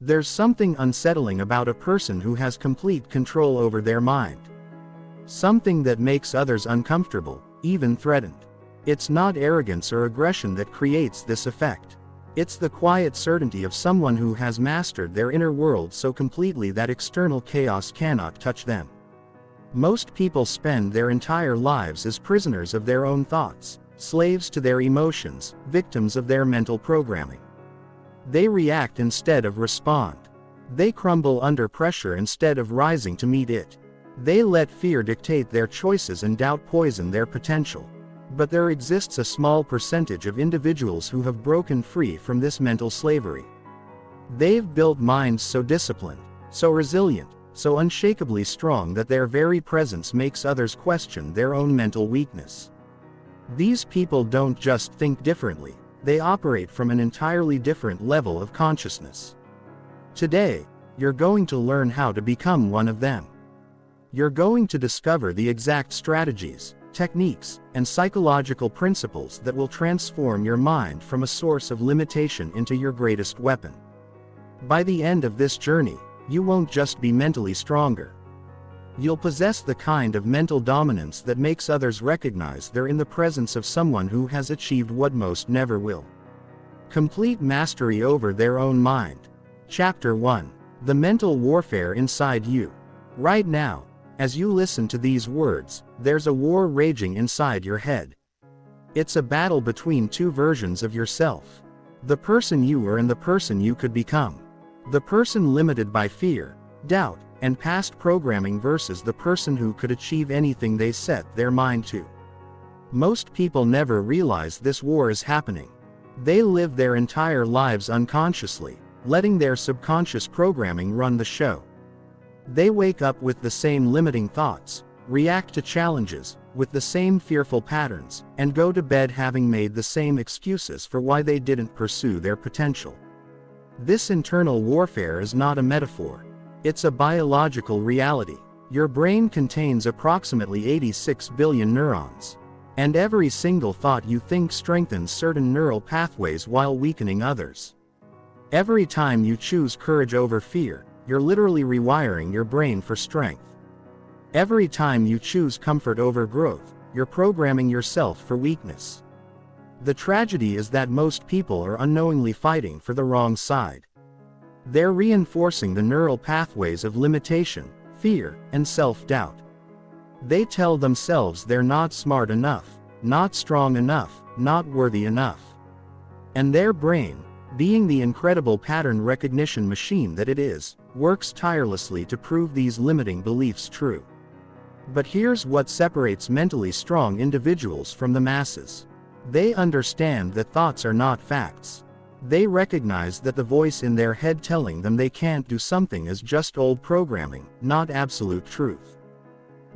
There's something unsettling about a person who has complete control over their mind. Something that makes others uncomfortable, even threatened. It's not arrogance or aggression that creates this effect. It's the quiet certainty of someone who has mastered their inner world so completely that external chaos cannot touch them. Most people spend their entire lives as prisoners of their own thoughts, slaves to their emotions, victims of their mental programming. They react instead of respond. They crumble under pressure instead of rising to meet it. They let fear dictate their choices and doubt poison their potential. But there exists a small percentage of individuals who have broken free from this mental slavery. They've built minds so disciplined, so resilient, so unshakably strong that their very presence makes others question their own mental weakness. These people don't just think differently, they operate from an entirely different level of consciousness. Today, you're going to learn how to become one of them. You're going to discover the exact strategies, techniques, and psychological principles that will transform your mind from a source of limitation into your greatest weapon. By the end of this journey, you won't just be mentally stronger. You'll possess the kind of mental dominance that makes others recognize they're in the presence of someone who has achieved what most never will. Complete mastery over their own mind. Chapter 1. The Mental Warfare Inside You. Right now, as you listen to these words, there's a war raging inside your head. It's a battle between two versions of yourself. The person you were and the person you could become. The person limited by fear, doubt, and past programming versus the person who could achieve anything they set their mind to. Most people never realize this war is happening. They live their entire lives unconsciously, letting their subconscious programming run the show. They wake up with the same limiting thoughts, react to challenges with the same fearful patterns, and go to bed having made the same excuses for why they didn't pursue their potential. This internal warfare is not a metaphor. It's a biological reality. Your brain contains approximately 86 billion neurons. And every single thought you think strengthens certain neural pathways while weakening others. Every time you choose courage over fear, you're literally rewiring your brain for strength. Every time you choose comfort over growth, you're programming yourself for weakness. The tragedy is that most people are unknowingly fighting for the wrong side. They're reinforcing the neural pathways of limitation, fear, and self-doubt. They tell themselves they're not smart enough, not strong enough, not worthy enough. And their brain, being the incredible pattern recognition machine that it is, works tirelessly to prove these limiting beliefs true. But here's what separates mentally strong individuals from the masses. They understand that thoughts are not facts. They recognize that the voice in their head telling them they can't do something is just old programming, not absolute truth.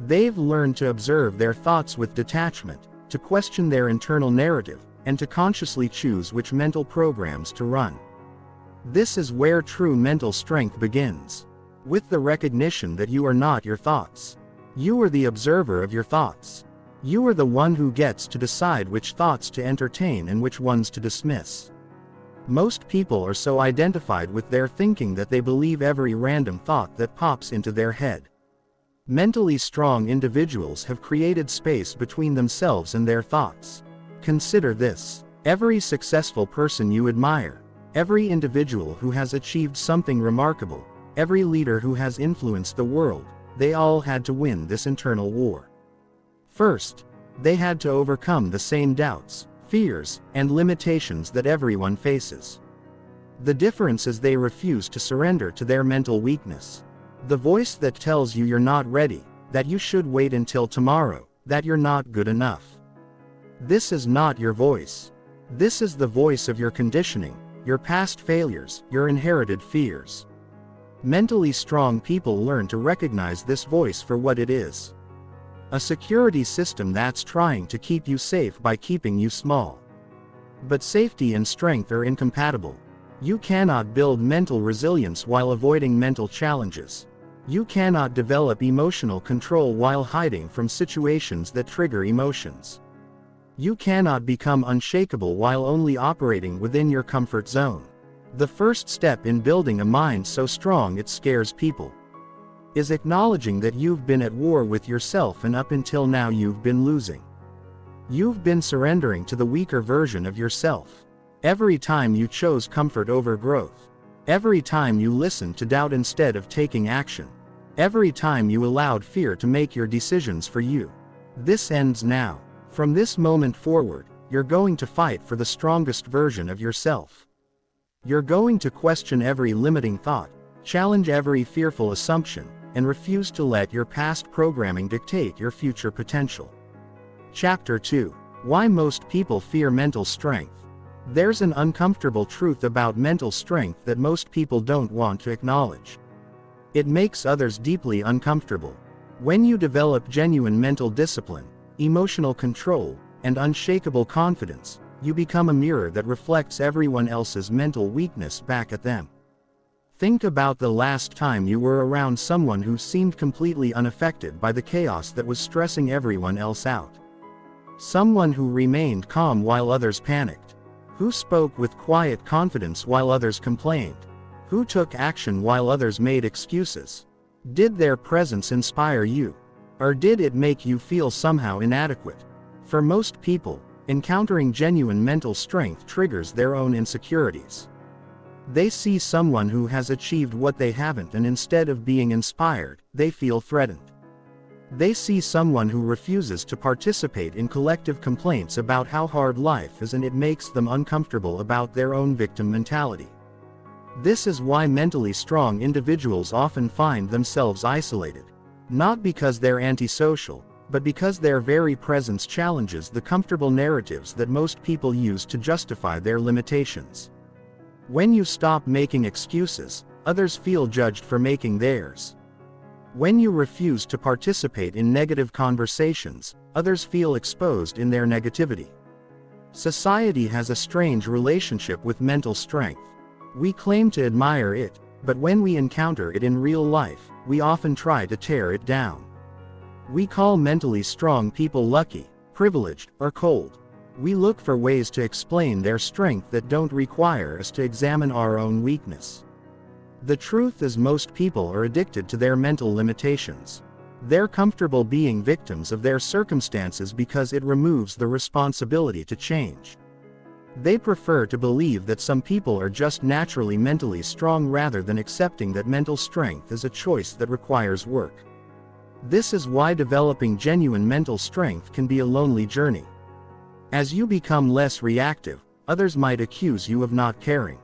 They've learned to observe their thoughts with detachment, to question their internal narrative, and to consciously choose which mental programs to run. This is where true mental strength begins. With the recognition that you are not your thoughts. You are the observer of your thoughts. You are the one who gets to decide which thoughts to entertain and which ones to dismiss. Most people are so identified with their thinking that they believe every random thought that pops into their head. Mentally strong individuals have created space between themselves and their thoughts. Consider this. Every successful person you admire, every individual who has achieved something remarkable, every leader who has influenced the world, they all had to win this internal war. First, they had to overcome the same doubts, fears, and limitations that everyone faces. The difference is they refuse to surrender to their mental weakness. The voice that tells you you're not ready, that you should wait until tomorrow, that you're not good enough. This is not your voice. This is the voice of your conditioning, your past failures, your inherited fears. Mentally strong people learn to recognize this voice for what it is. A security system that's trying to keep you safe by keeping you small. But safety and strength are incompatible. You cannot build mental resilience while avoiding mental challenges. You cannot develop emotional control while hiding from situations that trigger emotions. You cannot become unshakable while only operating within your comfort zone. The first step in building a mind so strong it scares people is acknowledging that you've been at war with yourself, and up until now you've been losing. You've been surrendering to the weaker version of yourself. Every time you chose comfort over growth. Every time you listened to doubt instead of taking action. Every time you allowed fear to make your decisions for you. This ends now. From this moment forward, you're going to fight for the strongest version of yourself. You're going to question every limiting thought, challenge every fearful assumption, and refuse to let your past programming dictate your future potential. Chapter 2. Why most people fear mental strength. There's an uncomfortable truth about mental strength that most people don't want to acknowledge. It makes others deeply uncomfortable. When you develop genuine mental discipline, emotional control, and unshakable confidence, you become a mirror that reflects everyone else's mental weakness back at them. Think about the last time you were around someone who seemed completely unaffected by the chaos that was stressing everyone else out. Someone who remained calm while others panicked. Who spoke with quiet confidence while others complained. Who took action while others made excuses. Did their presence inspire you? Or did it make you feel somehow inadequate? For most people, encountering genuine mental strength triggers their own insecurities. They see someone who has achieved what they haven't, and instead of being inspired, they feel threatened. They see someone who refuses to participate in collective complaints about how hard life is, and it makes them uncomfortable about their own victim mentality. This is why mentally strong individuals often find themselves isolated. Not because they're antisocial, but because their very presence challenges the comfortable narratives that most people use to justify their limitations. When you stop making excuses, others feel judged for making theirs. When you refuse to participate in negative conversations, others feel exposed in their negativity. Society has a strange relationship with mental strength. We claim to admire it, but when we encounter it in real life, we often try to tear it down. We call mentally strong people lucky, privileged, or cold. We look for ways to explain their strength that don't require us to examine our own weakness. The truth is, most people are addicted to their mental limitations. They're comfortable being victims of their circumstances because it removes the responsibility to change. They prefer to believe that some people are just naturally mentally strong rather than accepting that mental strength is a choice that requires work. This is why developing genuine mental strength can be a lonely journey. As you become less reactive, others might accuse you of not caring.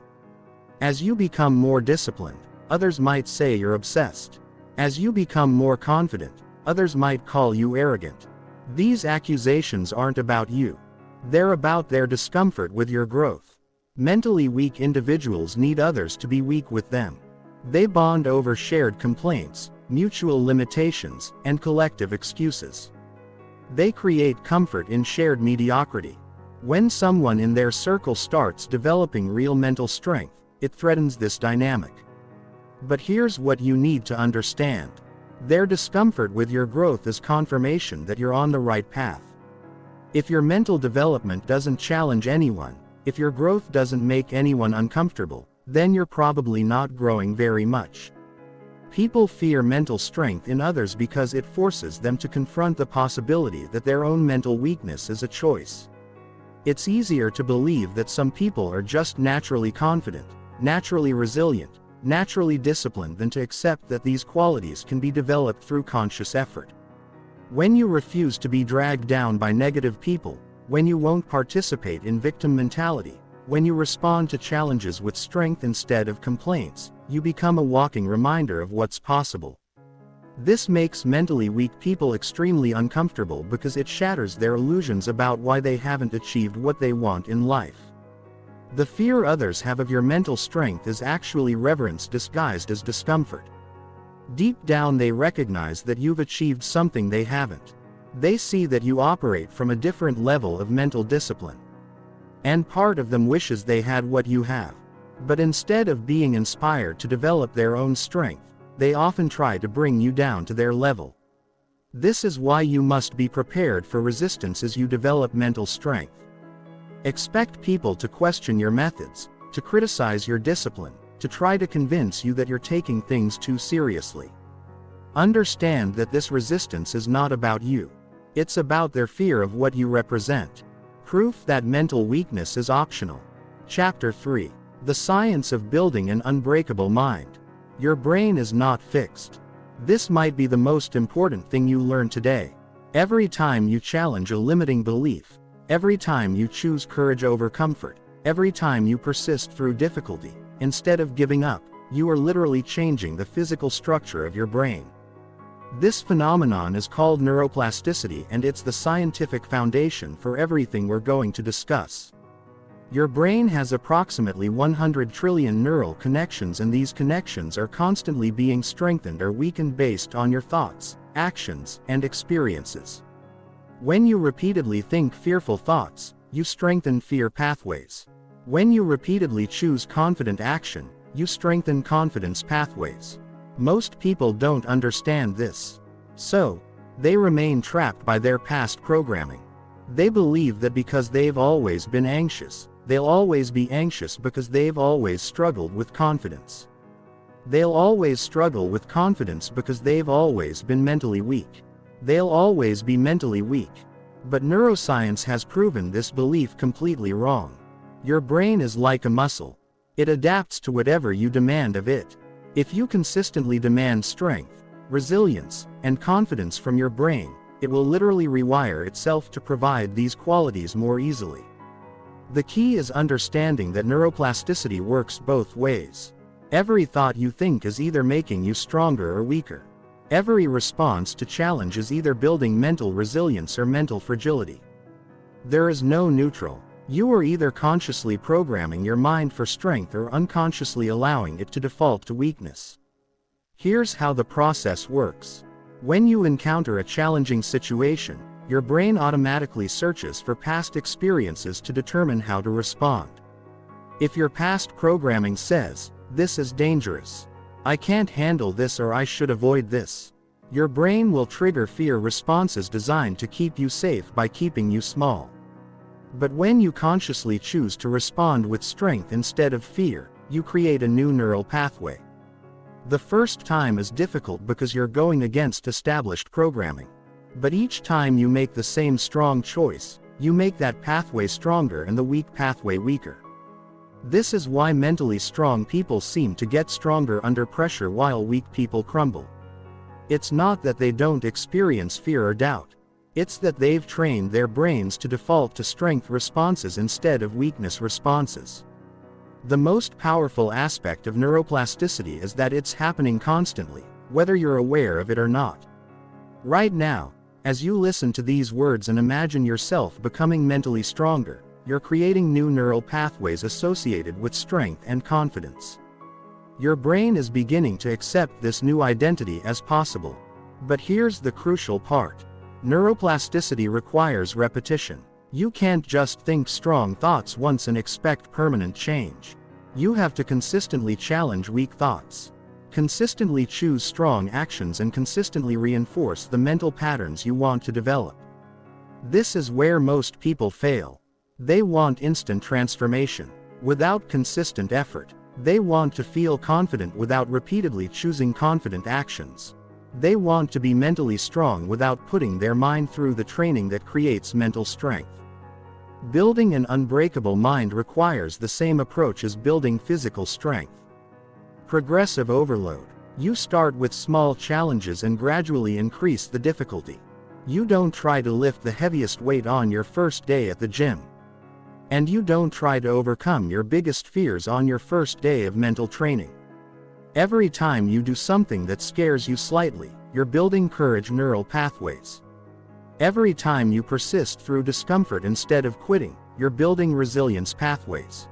As you become more disciplined, others might say you're obsessed. As you become more confident, others might call you arrogant. These accusations aren't about you. They're about their discomfort with your growth. Mentally weak individuals need others to be weak with them. They bond over shared complaints, mutual limitations, and collective excuses. They create comfort in shared mediocrity. When someone in their circle starts developing real mental strength, it threatens this dynamic. But here's what you need to understand. Their discomfort with your growth is confirmation that you're on the right path. If your mental development doesn't challenge anyone, if your growth doesn't make anyone uncomfortable, then you're probably not growing very much. People fear mental strength in others because it forces them to confront the possibility that their own mental weakness is a choice. It's easier to believe that some people are just naturally confident, naturally resilient, naturally disciplined than to accept that these qualities can be developed through conscious effort. When you refuse to be dragged down by negative people, when you won't participate in victim mentality, when you respond to challenges with strength instead of complaints, you become a walking reminder of what's possible. This makes mentally weak people extremely uncomfortable because it shatters their illusions about why they haven't achieved what they want in life. The fear others have of your mental strength is actually reverence disguised as discomfort. Deep down they recognize that you've achieved something they haven't. They see that you operate from a different level of mental discipline. And part of them wishes they had what you have. But instead of being inspired to develop their own strength, they often try to bring you down to their level. This is why you must be prepared for resistance as you develop mental strength. Expect people to question your methods, to criticize your discipline, to try to convince you that you're taking things too seriously. Understand that this resistance is not about you. It's about their fear of what you represent. Proof that mental weakness is optional. Chapter 3. The Science of Building an Unbreakable Mind. Your brain is not fixed. This might be the most important thing you learn today. Every time you challenge a limiting belief, every time you choose courage over comfort, every time you persist through difficulty, instead of giving up, you are literally changing the physical structure of your brain. This phenomenon is called neuroplasticity, and it's the scientific foundation for everything we're going to discuss. Your brain has approximately 100 trillion neural connections, and these connections are constantly being strengthened or weakened based on your thoughts, actions, and experiences. When you repeatedly think fearful thoughts, you strengthen fear pathways. When you repeatedly choose confident action, you strengthen confidence pathways. Most people don't understand this. So, they remain trapped by their past programming. They believe that because they've always been anxious, they'll always be anxious because they've always struggled with confidence. They'll always struggle with confidence because they've always been mentally weak. They'll always be mentally weak. But neuroscience has proven this belief completely wrong. Your brain is like a muscle. It adapts to whatever you demand of it. If you consistently demand strength, resilience, and confidence from your brain, it will literally rewire itself to provide these qualities more easily. The key is understanding that neuroplasticity works both ways. Every thought you think is either making you stronger or weaker. Every response to challenge is either building mental resilience or mental fragility. There is no neutral. You are either consciously programming your mind for strength or unconsciously allowing it to default to weakness. Here's how the process works. When you encounter a challenging situation, your brain automatically searches for past experiences to determine how to respond. If your past programming says, "This is dangerous," "I can't handle this," or "I should avoid this," your brain will trigger fear responses designed to keep you safe by keeping you small. But when you consciously choose to respond with strength instead of fear, you create a new neural pathway. The first time is difficult because you're going against established programming. But each time you make the same strong choice, you make that pathway stronger and the weak pathway weaker. This is why mentally strong people seem to get stronger under pressure while weak people crumble. It's not that they don't experience fear or doubt. It's that they've trained their brains to default to strength responses instead of weakness responses. The most powerful aspect of neuroplasticity is that it's happening constantly, whether you're aware of it or not. Right now, as you listen to these words and imagine yourself becoming mentally stronger, you're creating new neural pathways associated with strength and confidence. Your brain is beginning to accept this new identity as possible. But here's the crucial part. Neuroplasticity requires repetition. You can't just think strong thoughts once and expect permanent change. You have to consistently challenge weak thoughts. Consistently choose strong actions and consistently reinforce the mental patterns you want to develop. This is where most people fail. They want instant transformation, without consistent effort. They want to feel confident without repeatedly choosing confident actions. They want to be mentally strong without putting their mind through the training that creates mental strength. Building an unbreakable mind requires the same approach as building physical strength. Progressive overload. You start with small challenges and gradually increase the difficulty. You don't try to lift the heaviest weight on your first day at the gym. And you don't try to overcome your biggest fears on your first day of mental training. Every time you do something that scares you slightly, you're building courage neural pathways. Every time you persist through discomfort instead of quitting, you're building resilience pathways.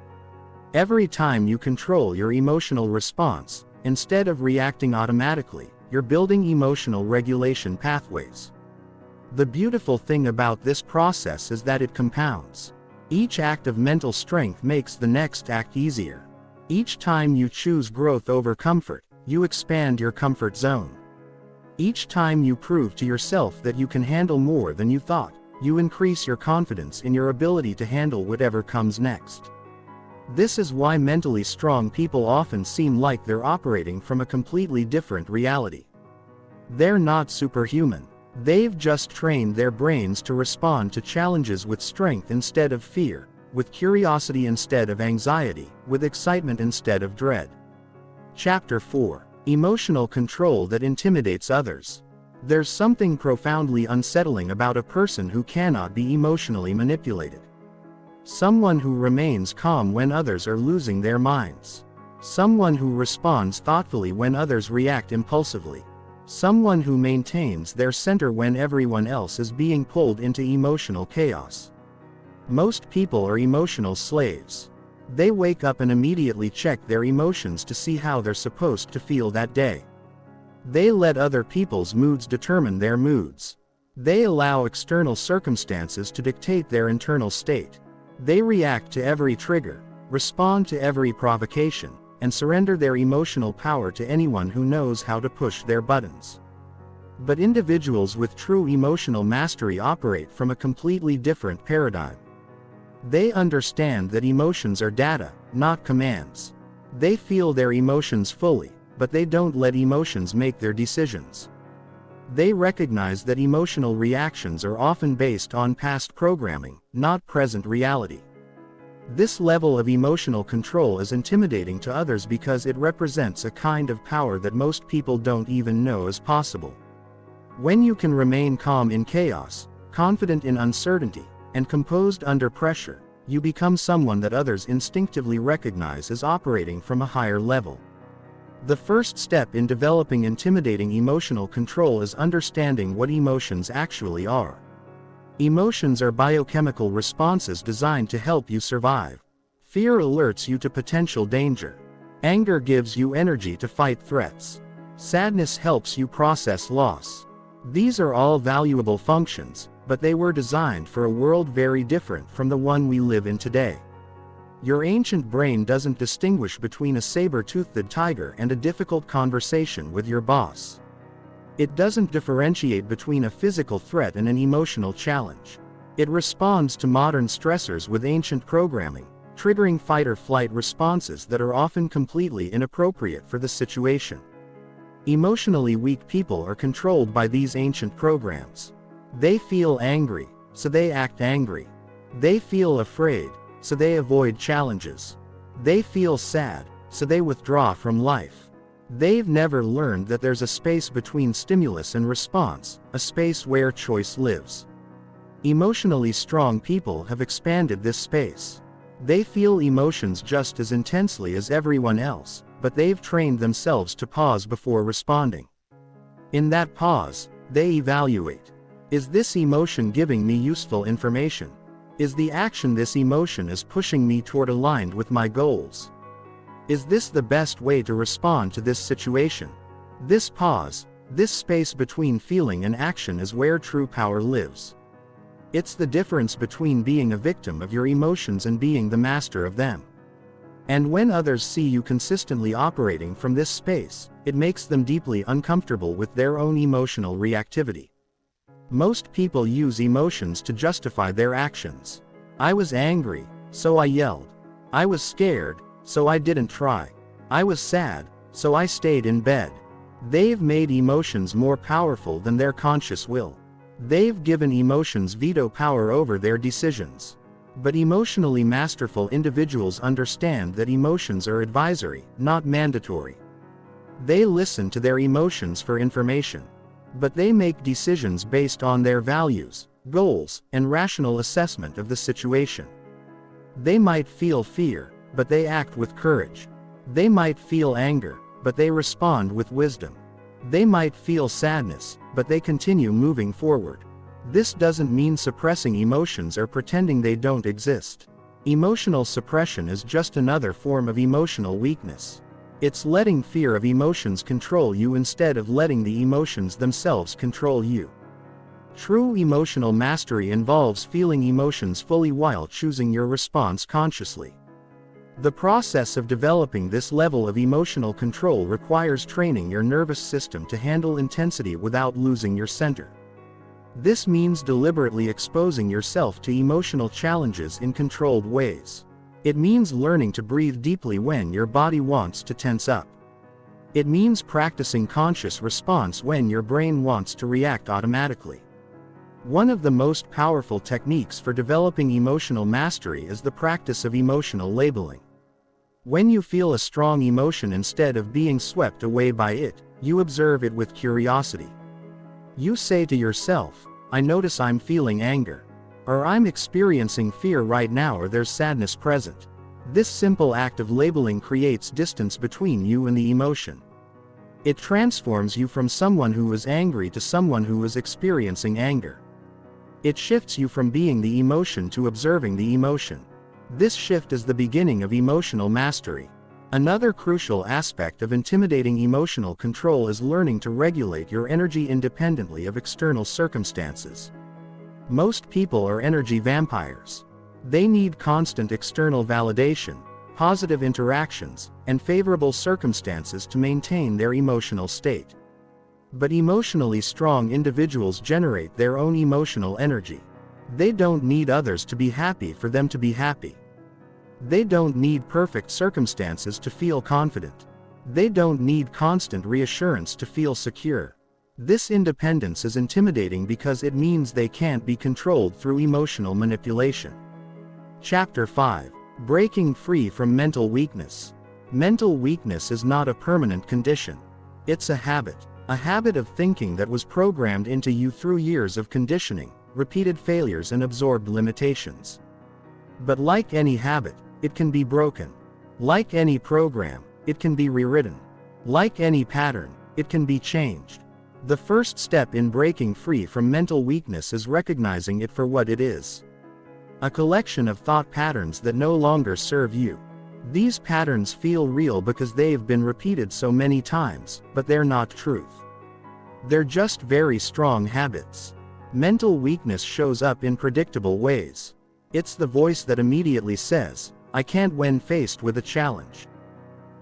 Every time you control your emotional response, instead of reacting automatically, you're building emotional regulation pathways. The beautiful thing about this process is that it compounds. Each act of mental strength makes the next act easier. Each time you choose growth over comfort, you expand your comfort zone. Each time you prove to yourself that you can handle more than you thought, you increase your confidence in your ability to handle whatever comes next. This is why mentally strong people often seem like they're operating from a completely different reality. They're not superhuman. They've just trained their brains to respond to challenges with strength instead of fear, with curiosity instead of anxiety, with excitement instead of dread. Chapter 4. Emotional control that intimidates others. There's something profoundly unsettling about a person who cannot be emotionally manipulated. Someone who remains calm when others are losing their minds. Someone who responds thoughtfully when others react impulsively. Someone who maintains their center when everyone else is being pulled into emotional chaos. Most people are emotional slaves. They wake up and immediately check their emotions to see how they're supposed to feel that day. They let other people's moods determine their moods. They allow external circumstances to dictate their internal state. They react to every trigger, respond to every provocation, and surrender their emotional power to anyone who knows how to push their buttons. But individuals with true emotional mastery operate from a completely different paradigm. They understand that emotions are data, not commands. They feel their emotions fully, but they don't let emotions make their decisions. They recognize that emotional reactions are often based on past programming, not present reality. This level of emotional control is intimidating to others because it represents a kind of power that most people don't even know is possible. When you can remain calm in chaos, confident in uncertainty, and composed under pressure, you become someone that others instinctively recognize as operating from a higher level. The first step in developing intimidating emotional control is understanding what emotions actually are. Emotions are biochemical responses designed to help you survive. Fear alerts you to potential danger. Anger gives you energy to fight threats. Sadness helps you process loss. These are all valuable functions, but they were designed for a world very different from the one we live in today. Your ancient brain doesn't distinguish between a saber-toothed tiger and a difficult conversation with your boss. It doesn't differentiate between a physical threat and an emotional challenge. It responds to modern stressors with ancient programming, triggering fight-or-flight responses that are often completely inappropriate for the situation. Emotionally weak people are controlled by these ancient programs. They feel angry, so they act angry. They feel afraid, so they avoid challenges. They feel sad, so they withdraw from life. They've never learned that there's a space between stimulus and response, a space where choice lives. Emotionally strong people have expanded this space. They feel emotions just as intensely as everyone else, but they've trained themselves to pause before responding. In that pause, they evaluate. Is this emotion giving me useful information? Is the action this emotion is pushing me toward aligned with my goals? Is this the best way to respond to this situation? This pause, this space between feeling and action is where true power lives. It's the difference between being a victim of your emotions and being the master of them. And when others see you consistently operating from this space, it makes them deeply uncomfortable with their own emotional reactivity. Most people use emotions to justify their actions. I was angry, so I yelled. I was scared, so I didn't try. I was sad, so I stayed in bed. They've made emotions more powerful than their conscious will. They've given emotions veto power over their decisions. But emotionally masterful individuals understand that emotions are advisory, not mandatory. They listen to their emotions for information. But they make decisions based on their values, goals, and rational assessment of the situation. They might feel fear, but they act with courage. They might feel anger, but they respond with wisdom. They might feel sadness, but they continue moving forward. This doesn't mean suppressing emotions or pretending they don't exist. Emotional suppression is just another form of emotional weakness. It's letting fear of emotions control you instead of letting the emotions themselves control you. True emotional mastery involves feeling emotions fully while choosing your response consciously. The process of developing this level of emotional control requires training your nervous system to handle intensity without losing your center. This means deliberately exposing yourself to emotional challenges in controlled ways. It means learning to breathe deeply when your body wants to tense up. It means practicing conscious response when your brain wants to react automatically. One of the most powerful techniques for developing emotional mastery is the practice of emotional labeling. When you feel a strong emotion, instead of being swept away by it, you observe it with curiosity. You say to yourself, I notice I'm feeling anger. Or I'm experiencing fear right now, or there's sadness present. This simple act of labeling creates distance between you and the emotion. It transforms you from someone who is angry to someone who is experiencing anger. It shifts you from being the emotion to observing the emotion. This shift is the beginning of emotional mastery. Another crucial aspect of intimidating emotional control is learning to regulate your energy independently of external circumstances. Most people are energy vampires. They need constant external validation, positive interactions, and favorable circumstances to maintain their emotional state. But emotionally strong individuals generate their own emotional energy. They don't need others to be happy for them to be happy. They don't need perfect circumstances to feel confident. They don't need constant reassurance to feel secure. This independence is intimidating because it means they can't be controlled through emotional manipulation. Chapter 5. Breaking free from mental weakness. Mental weakness is not a permanent condition. It's a habit of thinking that was programmed into you through years of conditioning, repeated failures, and absorbed limitations. But like any habit, it can be broken. Like any program, it can be rewritten. Like any pattern, it can be changed. The first step in breaking free from mental weakness is recognizing it for what it is. A collection of thought patterns that no longer serve you. These patterns feel real because they've been repeated so many times, but they're not truth. They're just very strong habits. Mental weakness shows up in predictable ways. It's the voice that immediately says, I can't when faced with a challenge.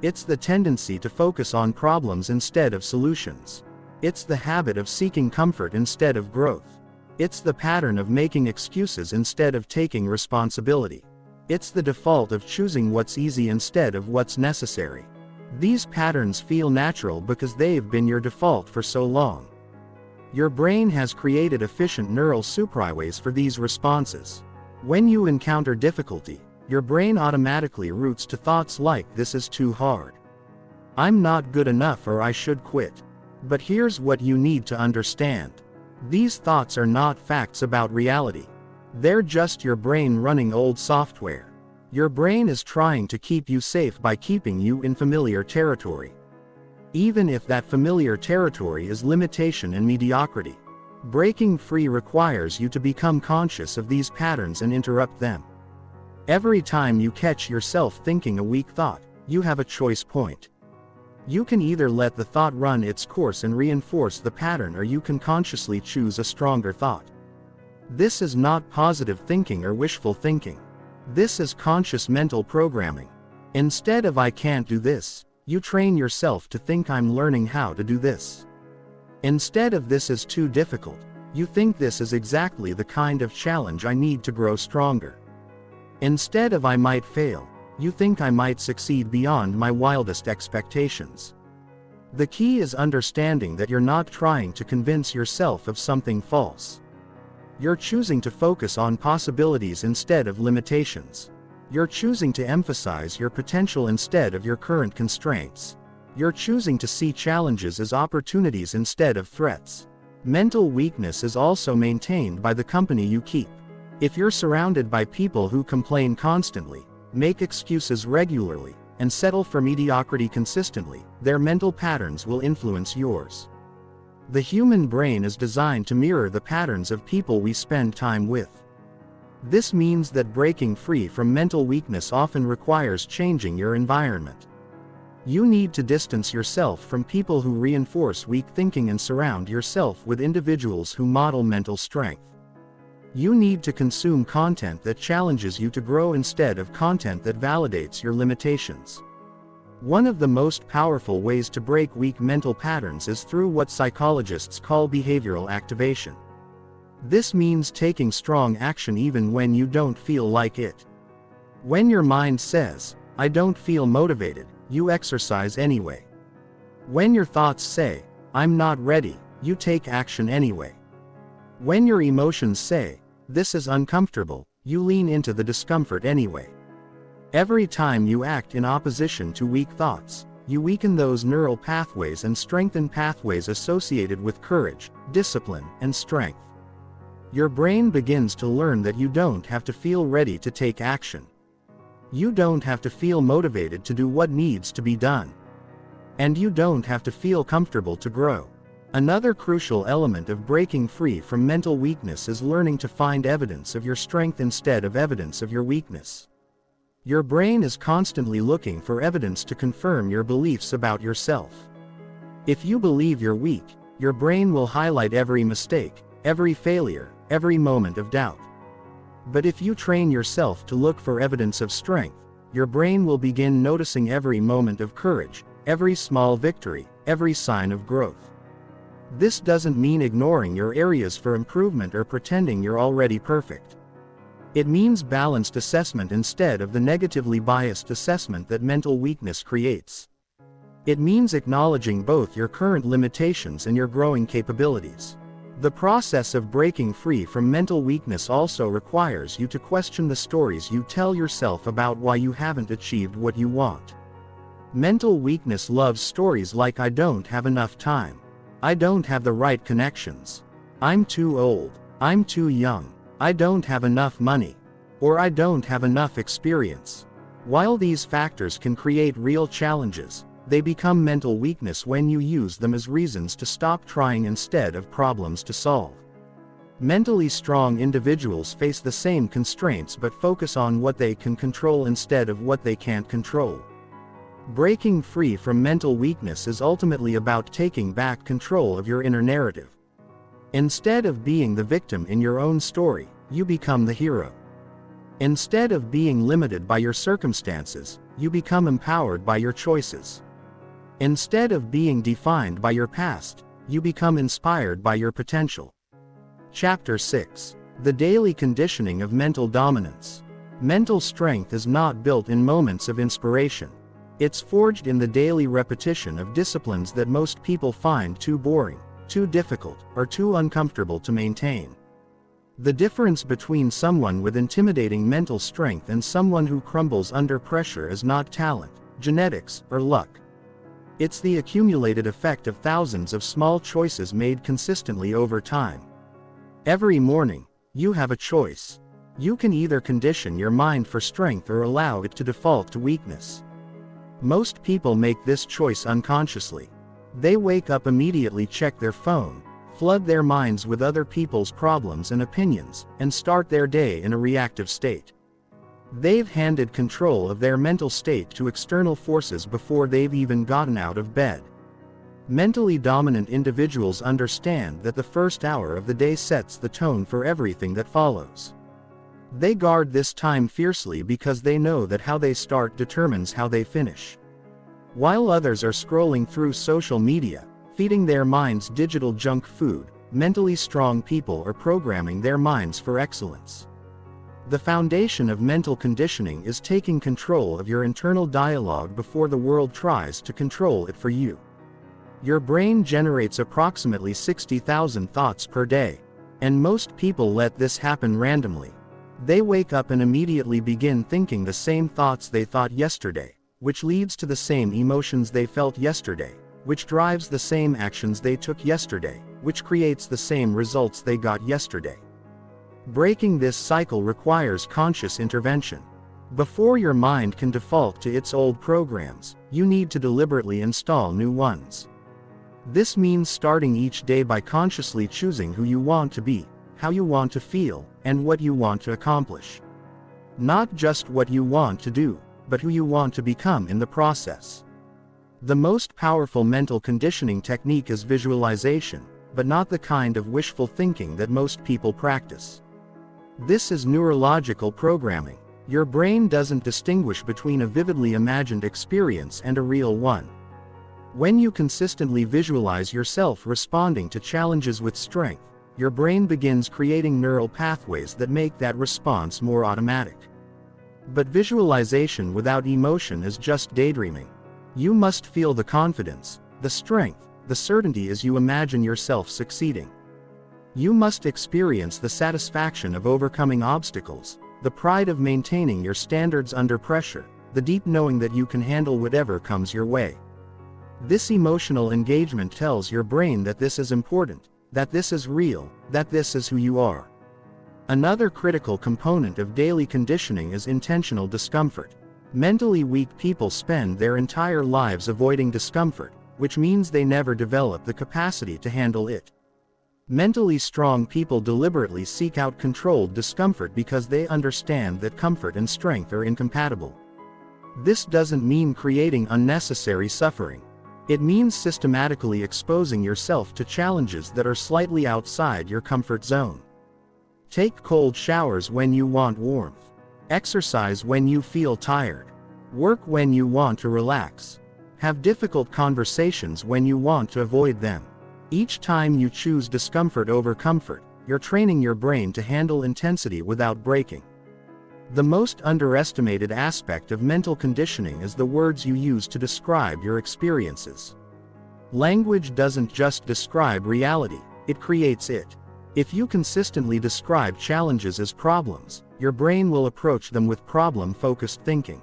It's the tendency to focus on problems instead of solutions. It's the habit of seeking comfort instead of growth. It's the pattern of making excuses instead of taking responsibility. It's the default of choosing what's easy instead of what's necessary. These patterns feel natural because they've been your default for so long. Your brain has created efficient neural superhighways for these responses. When you encounter difficulty, your brain automatically routes to thoughts like, this is too hard. I'm not good enough, or I should quit. But here's what you need to understand. These thoughts are not facts about reality. They're just your brain running old software. Your brain is trying to keep you safe by keeping you in familiar territory. Even if that familiar territory is limitation and mediocrity. Breaking free requires you to become conscious of these patterns and interrupt them. Every time you catch yourself thinking a weak thought, you have a choice point. You can either let the thought run its course and reinforce the pattern, or you can consciously choose a stronger thought. This is not positive thinking or wishful thinking. This is conscious mental programming. Instead of I can't do this, you train yourself to think I'm learning how to do this. Instead of this is too difficult, you think this is exactly the kind of challenge I need to grow stronger. Instead of I might fail, you think I might succeed beyond my wildest expectations. The key is understanding that you're not trying to convince yourself of something false. You're choosing to focus on possibilities instead of limitations. You're choosing to emphasize your potential instead of your current constraints. You're choosing to see challenges as opportunities instead of threats. Mental weakness is also maintained by the company you keep. If you're surrounded by people who complain constantly, make excuses regularly, and settle for mediocrity consistently, their mental patterns will influence yours. The human brain is designed to mirror the patterns of people we spend time with. This means that breaking free from mental weakness often requires changing your environment. You need to distance yourself from people who reinforce weak thinking and surround yourself with individuals who model mental strength. You need to consume content that challenges you to grow instead of content that validates your limitations. One of the most powerful ways to break weak mental patterns is through what psychologists call behavioral activation. This means taking strong action even when you don't feel like it. When your mind says, "I don't feel motivated," you exercise anyway. When your thoughts say, "I'm not ready," you take action anyway. When your emotions say, "This is uncomfortable," you lean into the discomfort anyway. Every time you act in opposition to weak thoughts, you weaken those neural pathways and strengthen pathways associated with courage, discipline, and strength. Your brain begins to learn that you don't have to feel ready to take action. You don't have to feel motivated to do what needs to be done. And you don't have to feel comfortable to grow. Another crucial element of breaking free from mental weakness is learning to find evidence of your strength instead of evidence of your weakness. Your brain is constantly looking for evidence to confirm your beliefs about yourself. If you believe you're weak, your brain will highlight every mistake, every failure, every moment of doubt. But if you train yourself to look for evidence of strength, your brain will begin noticing every moment of courage, every small victory, every sign of growth. This doesn't mean ignoring your areas for improvement or pretending you're already perfect. It means balanced assessment instead of the negatively biased assessment that mental weakness creates. It means acknowledging both your current limitations and your growing capabilities. The process of breaking free from mental weakness also requires you to question the stories you tell yourself about why you haven't achieved what you want. Mental weakness loves stories like "I don't have enough time," "I don't have the right connections," "I'm too old," "I'm too young," "I don't have enough money," or "I don't have enough experience." While these factors can create real challenges, they become mental weakness when you use them as reasons to stop trying instead of problems to solve. Mentally strong individuals face the same constraints but focus on what they can control instead of what they can't control. Breaking free from mental weakness is ultimately about taking back control of your inner narrative. Instead of being the victim in your own story, you become the hero. Instead of being limited by your circumstances, you become empowered by your choices. Instead of being defined by your past, you become inspired by your potential. Chapter 6. The Daily Conditioning of Mental Dominance. Mental strength is not built in moments of inspiration. It's forged in the daily repetition of disciplines that most people find too boring, too difficult, or too uncomfortable to maintain. The difference between someone with intimidating mental strength and someone who crumbles under pressure is not talent, genetics, or luck. It's the accumulated effect of thousands of small choices made consistently over time. Every morning, you have a choice. You can either condition your mind for strength or allow it to default to weakness. Most people make this choice unconsciously. They wake up, immediately check their phone, flood their minds with other people's problems and opinions, and start their day in a reactive state. They've handed control of their mental state to external forces before they've even gotten out of bed. Mentally dominant individuals understand that the first hour of the day sets the tone for everything that follows. They guard this time fiercely because they know that how they start determines how they finish. While others are scrolling through social media, feeding their minds digital junk food, mentally strong people are programming their minds for excellence. The foundation of mental conditioning is taking control of your internal dialogue before the world tries to control it for you. Your brain generates approximately 60,000 thoughts per day, and most people let this happen randomly. They wake up and immediately begin thinking the same thoughts they thought yesterday, which leads to the same emotions they felt yesterday, which drives the same actions they took yesterday, which creates the same results they got yesterday. Breaking this cycle requires conscious intervention. Before your mind can default to its old programs, you need to deliberately install new ones. This means starting each day by consciously choosing who you want to be, how you want to feel, and what you want to accomplish. Not just what you want to do, but who you want to become in the process. The most powerful mental conditioning technique is visualization, but not the kind of wishful thinking that most people practice. This is neurological programming. Your brain doesn't distinguish between a vividly imagined experience and a real one. When you consistently visualize yourself responding to challenges with strength, your brain begins creating neural pathways that make that response more automatic. But visualization without emotion is just daydreaming. You must feel the confidence, the strength, the certainty as you imagine yourself succeeding. You must experience the satisfaction of overcoming obstacles, the pride of maintaining your standards under pressure, the deep knowing that you can handle whatever comes your way. This emotional engagement tells your brain that this is important, that this is real, that this is who you are. Another critical component of daily conditioning is intentional discomfort. Mentally weak people spend their entire lives avoiding discomfort, which means they never develop the capacity to handle it. Mentally strong people deliberately seek out controlled discomfort because they understand that comfort and strength are incompatible. This doesn't mean creating unnecessary suffering. It means systematically exposing yourself to challenges that are slightly outside your comfort zone. Take cold showers when you want warmth. Exercise when you feel tired. Work when you want to relax. Have difficult conversations when you want to avoid them. Each time you choose discomfort over comfort, you're training your brain to handle intensity without breaking. The most underestimated aspect of mental conditioning is the words you use to describe your experiences. Language doesn't just describe reality, it creates it. If you consistently describe challenges as problems, your brain will approach them with problem-focused thinking.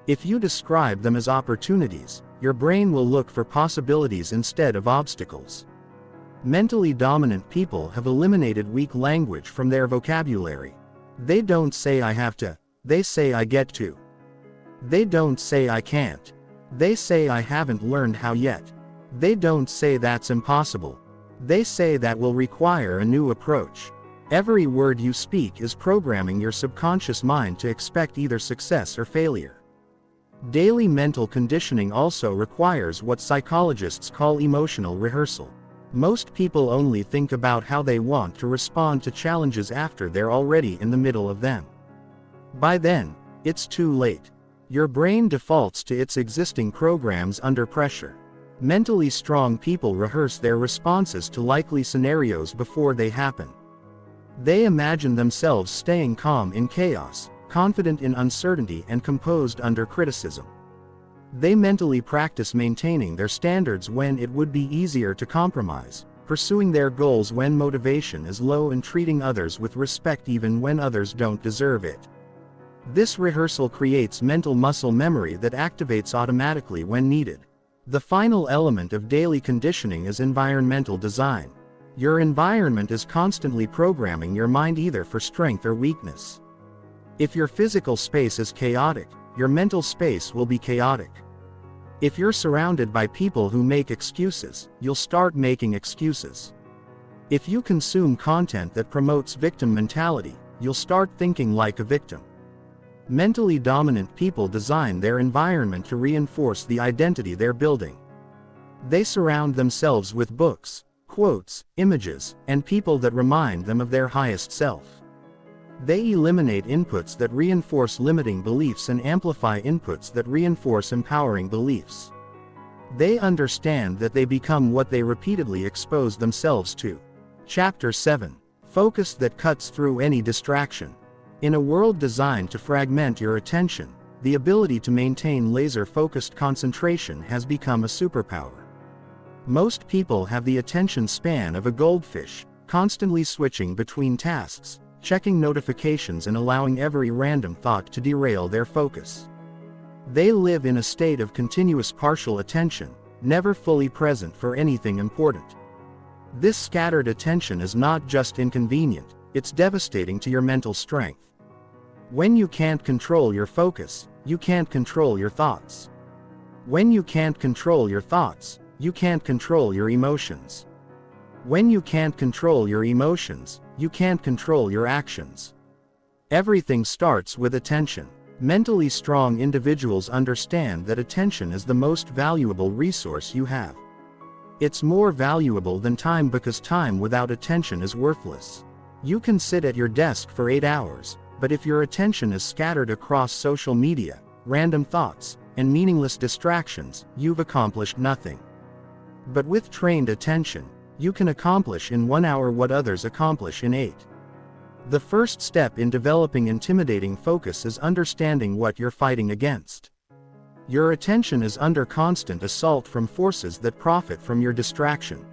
If you describe them as opportunities, your brain will look for possibilities instead of obstacles. Mentally dominant people have eliminated weak language from their vocabulary. They don't say I have to, they say I get to. They don't say I can't. They say I haven't learned how yet. They don't say that's impossible. They say that will require a new approach. Every word you speak is programming your subconscious mind to expect either success or failure. Daily mental conditioning also requires what psychologists call emotional rehearsal. Most people only think about how they want to respond to challenges after they're already in the middle of them. By then, it's too late. Your brain defaults to its existing programs under pressure. Mentally strong people rehearse their responses to likely scenarios before they happen. They imagine themselves staying calm in chaos, confident in uncertainty, and composed under criticism. They mentally practice maintaining their standards when it would be easier to compromise, pursuing their goals when motivation is low, and treating others with respect even when others don't deserve it. This rehearsal creates mental muscle memory that activates automatically when needed. The final element of daily conditioning is environmental design. Your environment is constantly programming your mind either for strength or weakness. If your physical space is chaotic, your mental space will be chaotic. If you're surrounded by people who make excuses, you'll start making excuses. If you consume content that promotes victim mentality, you'll start thinking like a victim. Mentally dominant people design their environment to reinforce the identity they're building. They surround themselves with books, quotes, images, and people that remind them of their highest self. They eliminate inputs that reinforce limiting beliefs and amplify inputs that reinforce empowering beliefs. They understand that they become what they repeatedly expose themselves to. Chapter 7. Focus that cuts through any distraction. In a world designed to fragment your attention, the ability to maintain laser-focused concentration has become a superpower. Most people have the attention span of a goldfish, constantly switching between tasks, checking notifications, and allowing every random thought to derail their focus. They live in a state of continuous partial attention, never fully present for anything important. This scattered attention is not just inconvenient, it's devastating to your mental strength. When you can't control your focus, you can't control your thoughts. When you can't control your thoughts, you can't control your emotions. When you can't control your emotions, you can't control your actions. Everything starts with attention. Mentally strong individuals understand that attention is the most valuable resource you have. It's more valuable than time because time without attention is worthless. You can sit at your desk for 8 hours, but if your attention is scattered across social media, random thoughts, and meaningless distractions, you've accomplished nothing. But with trained attention, you can accomplish in 1 hour what others accomplish in 8. The first step in developing intimidating focus is understanding what you're fighting against. Your attention is under constant assault from forces that profit from your distraction.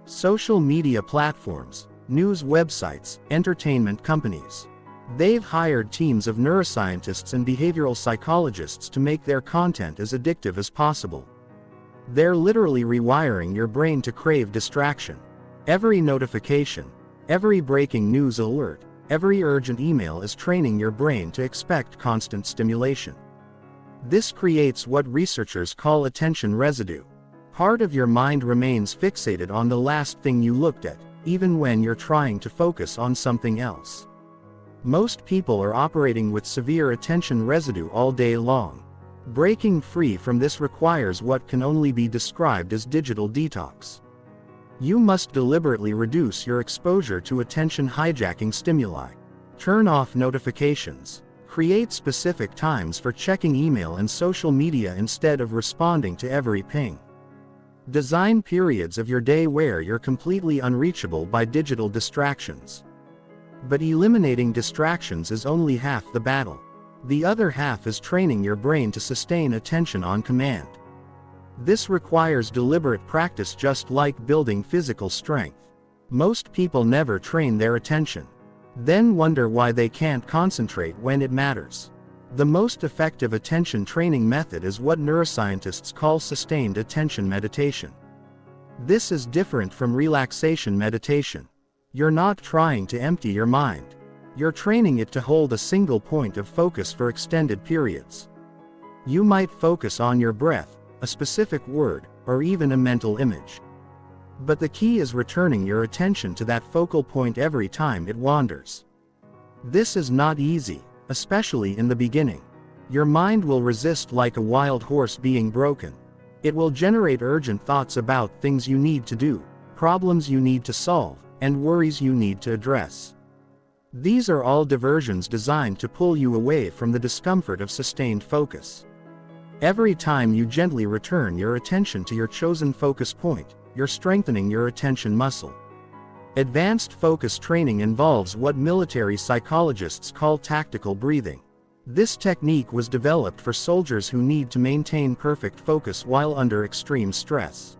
Social media platforms, news websites, entertainment companies. They've hired teams of neuroscientists and behavioral psychologists to make their content as addictive as possible. They're literally rewiring your brain to crave distraction. Every notification, every breaking news alert, every urgent email is training your brain to expect constant stimulation. This creates what researchers call attention residue. Part of your mind remains fixated on the last thing you looked at, even when you're trying to focus on something else. Most people are operating with severe attention residue all day long. Breaking free from this requires what can only be described as digital detox. You must deliberately reduce your exposure to attention hijacking stimuli. Turn off notifications. Create specific times for checking email and social media instead of responding to every ping. Design periods of your day where you're completely unreachable by digital distractions. But eliminating distractions is only half the battle. The other half is training your brain to sustain attention on command. This requires deliberate practice, just like building physical strength. Most people never train their attention, then wonder why they can't concentrate when it matters. The most effective attention training method is what neuroscientists call sustained attention meditation. This is different from relaxation meditation. You're not trying to empty your mind. You're training it to hold a single point of focus for extended periods. You might focus on your breath, a specific word, or even a mental image. But the key is returning your attention to that focal point every time it wanders. This is not easy, especially in the beginning. Your mind will resist like a wild horse being broken. It will generate urgent thoughts about things you need to do, problems you need to solve, and worries you need to address. These are all diversions designed to pull you away from the discomfort of sustained focus. Every time you gently return your attention to your chosen focus point, you're strengthening your attention muscle. Advanced focus training involves what military psychologists call tactical breathing. This technique was developed for soldiers who need to maintain perfect focus while under extreme stress.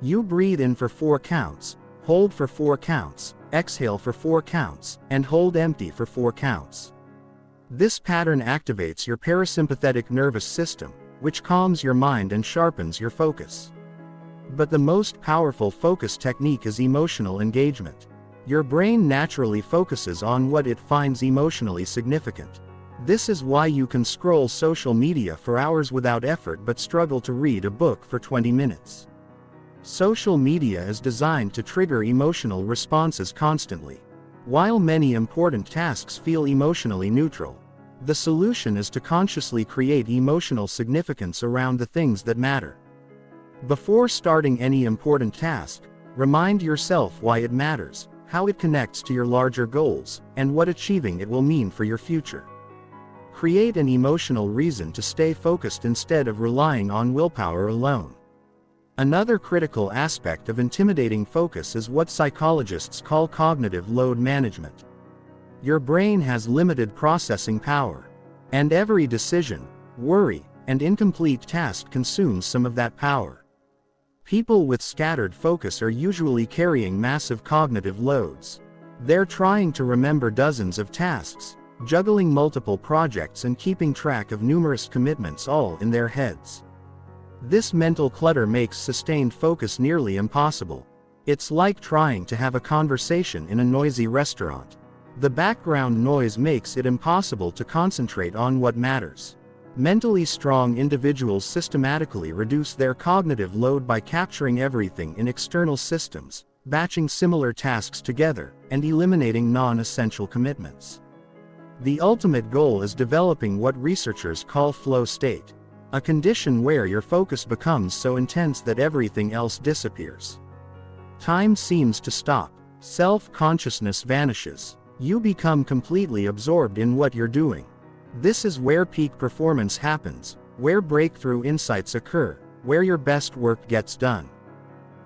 You breathe in for 4 counts, hold for 4 counts, exhale for 4 counts, and hold empty for 4 counts. This pattern activates your parasympathetic nervous system, which calms your mind and sharpens your focus. But the most powerful focus technique is emotional engagement. Your brain naturally focuses on what it finds emotionally significant. This is why you can scroll social media for hours without effort but struggle to read a book for 20 minutes. Social media is designed to trigger emotional responses constantly. While many important tasks feel emotionally neutral, the solution is to consciously create emotional significance around the things that matter. Before starting any important task, remind yourself why it matters, how it connects to your larger goals, and what achieving it will mean for your future. Create an emotional reason to stay focused instead of relying on willpower alone. Another critical aspect of intimidating focus is what psychologists call cognitive load management. Your brain has limited processing power, and every decision, worry, and incomplete task consumes some of that power. People with scattered focus are usually carrying massive cognitive loads. They're trying to remember dozens of tasks, juggling multiple projects and keeping track of numerous commitments all in their heads. This mental clutter makes sustained focus nearly impossible. It's like trying to have a conversation in a noisy restaurant. The background noise makes it impossible to concentrate on what matters. Mentally strong individuals systematically reduce their cognitive load by capturing everything in external systems, batching similar tasks together, and eliminating non-essential commitments. The ultimate goal is developing what researchers call flow state, a condition where your focus becomes so intense that everything else disappears. Time seems to stop. Self-consciousness vanishes. You become completely absorbed in what you're doing. This is where peak performance happens, where breakthrough insights occur, where your best work gets done.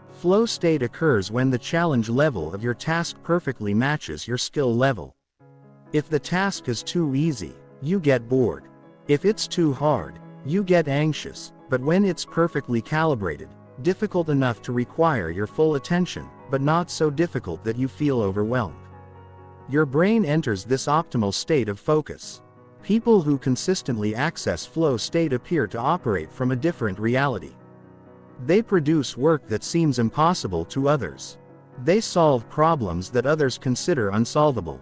Flow state occurs when the challenge level of your task perfectly matches your skill level. If the task is too easy, you get bored. If it's too hard, you get anxious, but when it's perfectly calibrated, difficult enough to require your full attention, but not so difficult that you feel overwhelmed, your brain enters this optimal state of focus. People who consistently access flow state appear to operate from a different reality. They produce work that seems impossible to others. They solve problems that others consider unsolvable.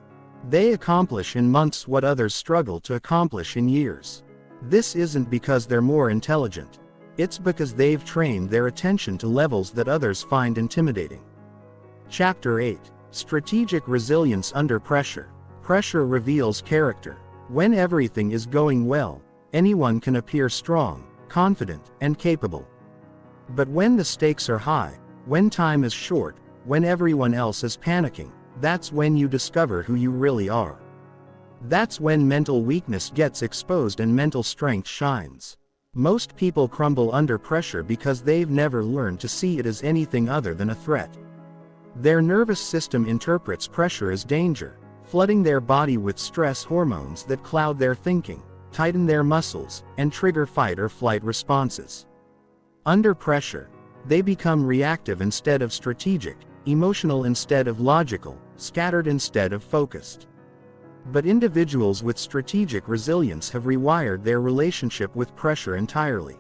They accomplish in months what others struggle to accomplish in years. This isn't because they're more intelligent. It's because they've trained their attention to levels that others find intimidating. Chapter 8. Strategic Resilience Under Pressure. Pressure reveals character. When everything is going well, anyone can appear strong, confident, and capable. But when the stakes are high, when time is short, when everyone else is panicking, that's when you discover who you really are. That's when mental weakness gets exposed and mental strength shines. Most people crumble under pressure because they've never learned to see it as anything other than a threat. Their nervous system interprets pressure as danger, flooding their body with stress hormones that cloud their thinking, tighten their muscles, and trigger fight or flight responses. Under pressure, they become reactive instead of strategic, emotional instead of logical, scattered instead of focused. But individuals with strategic resilience have rewired their relationship with pressure entirely.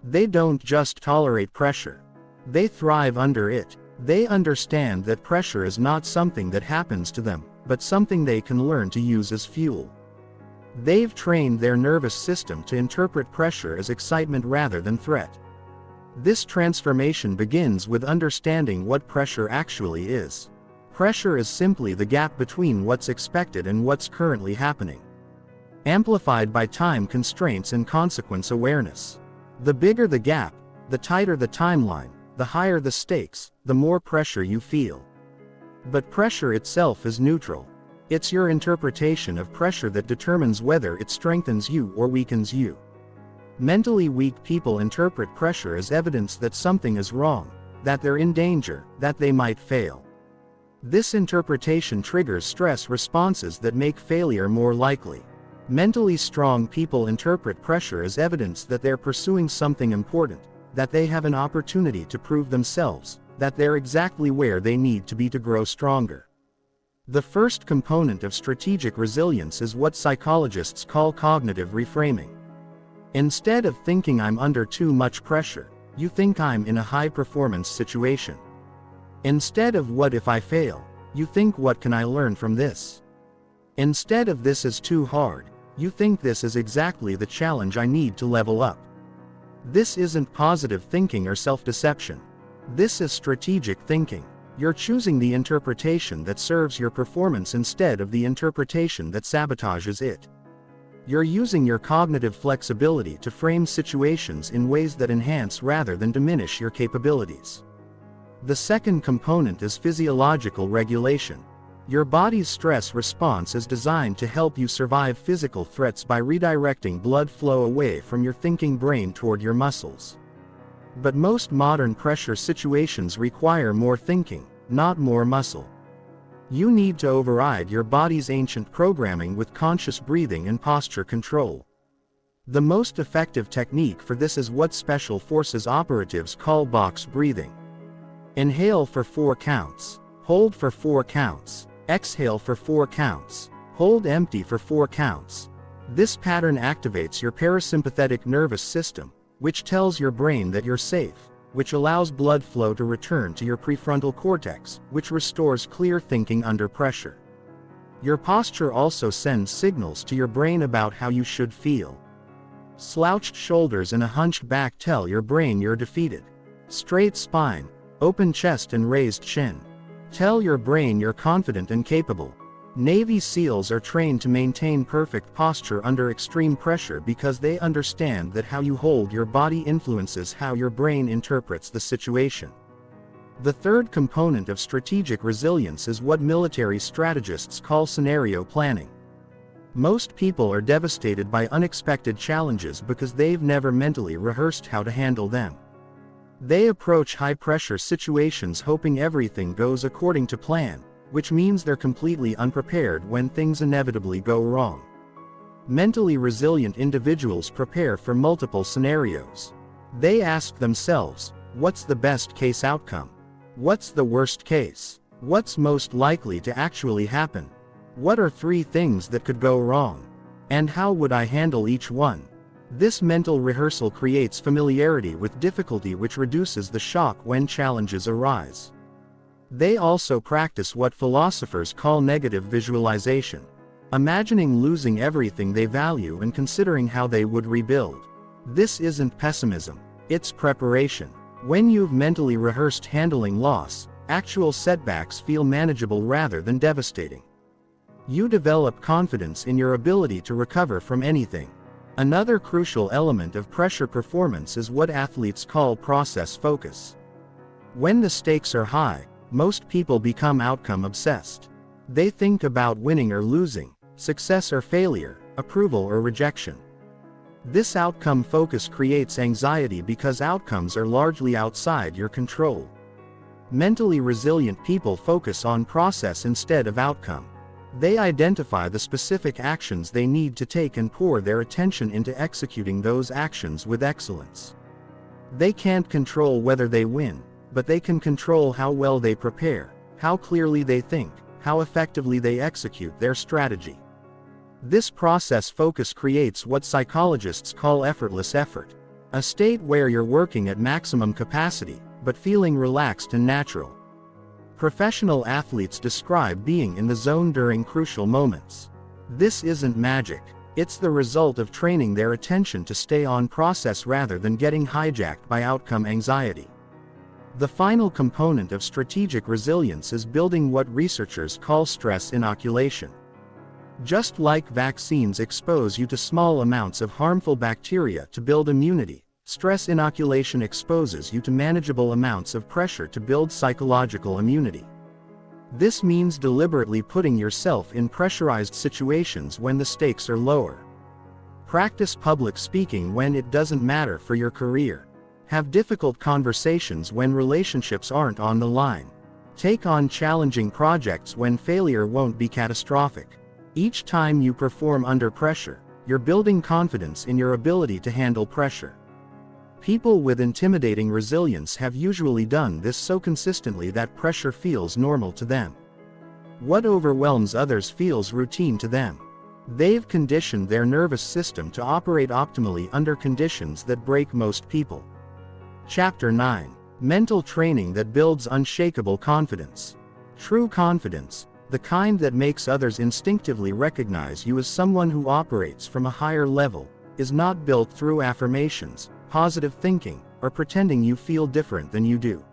They don't just tolerate pressure. They thrive under it. They understand that pressure is not something that happens to them, but something they can learn to use as fuel. They've trained their nervous system to interpret pressure as excitement rather than threat. This transformation begins with understanding what pressure actually is. Pressure is simply the gap between what's expected and what's currently happening, amplified by time constraints and consequence awareness. The bigger the gap, the tighter the timeline, the higher the stakes, the more pressure you feel. But pressure itself is neutral. It's your interpretation of pressure that determines whether it strengthens you or weakens you. Mentally weak people interpret pressure as evidence that something is wrong, that they're in danger, that they might fail. This interpretation triggers stress responses that make failure more likely. Mentally strong people interpret pressure as evidence that they're pursuing something important, that they have an opportunity to prove themselves, that they're exactly where they need to be to grow stronger. The first component of strategic resilience is what psychologists call cognitive reframing. Instead of thinking I'm under too much pressure, you think I'm in a high-performance situation. Instead of what if I fail, you think what can I learn from this? Instead of this is too hard, you think this is exactly the challenge I need to level up. This isn't positive thinking or self-deception. This is strategic thinking. You're choosing the interpretation that serves your performance instead of the interpretation that sabotages it. You're using your cognitive flexibility to frame situations in ways that enhance rather than diminish your capabilities. The second component is physiological regulation. Your body's stress response is designed to help you survive physical threats by redirecting blood flow away from your thinking brain toward your muscles. But most modern pressure situations require more thinking, not more muscle. You need to override your body's ancient programming with conscious breathing and posture control. The most effective technique for this is what Special Forces operatives call box breathing. Inhale for 4 counts. Hold for 4 counts. Exhale for 4 counts. Hold empty for 4 counts. This pattern activates your parasympathetic nervous system, which tells your brain that you're safe, which allows blood flow to return to your prefrontal cortex, which restores clear thinking under pressure. Your posture also sends signals to your brain about how you should feel. Slouched shoulders and a hunched back tell your brain you're defeated. Straight spine, open chest and raised chin tell your brain you're confident and capable. Navy SEALs are trained to maintain perfect posture under extreme pressure because they understand that how you hold your body influences how your brain interprets the situation. The third component of strategic resilience is what military strategists call scenario planning. Most people are devastated by unexpected challenges because they've never mentally rehearsed how to handle them. They approach high-pressure situations hoping everything goes according to plan, which means they're completely unprepared when things inevitably go wrong. Mentally resilient individuals prepare for multiple scenarios. They ask themselves, what's the best case outcome? What's the worst case? What's most likely to actually happen? What are 3 things that could go wrong? And how would I handle each one? This mental rehearsal creates familiarity with difficulty, which reduces the shock when challenges arise. They also practice what philosophers call negative visualization, imagining losing everything they value and considering how they would rebuild. This isn't pessimism, it's preparation. When you've mentally rehearsed handling loss, actual setbacks feel manageable rather than devastating. You develop confidence in your ability to recover from anything. Another crucial element of pressure performance is what athletes call process focus. When the stakes are high, most people become outcome obsessed. They think about winning or losing, success or failure, approval or rejection. This outcome focus creates anxiety because outcomes are largely outside your control. Mentally resilient people focus on process instead of outcome. They identify the specific actions they need to take and pour their attention into executing those actions with excellence. They can't control whether they win, but they can control how well they prepare, how clearly they think, how effectively they execute their strategy. This process focus creates what psychologists call effortless effort, a state where you're working at maximum capacity, but feeling relaxed and natural. Professional athletes describe being in the zone during crucial moments. This isn't magic, it's the result of training their attention to stay on process rather than getting hijacked by outcome anxiety. The final component of strategic resilience is building what researchers call stress inoculation. Just like vaccines expose you to small amounts of harmful bacteria to build immunity, stress inoculation exposes you to manageable amounts of pressure to build psychological immunity. This means deliberately putting yourself in pressurized situations when the stakes are lower. Practice public speaking when it doesn't matter for your career. Have difficult conversations when relationships aren't on the line. Take on challenging projects when failure won't be catastrophic. Each time you perform under pressure, you're building confidence in your ability to handle pressure. People with intimidating resilience have usually done this so consistently that pressure feels normal to them. What overwhelms others feels routine to them. They've conditioned their nervous system to operate optimally under conditions that break most people. Chapter 9. Mental training that builds unshakable confidence. True confidence, the kind that makes others instinctively recognize you as someone who operates from a higher level, is not built through affirmations, positive thinking, or pretending you feel different than you do.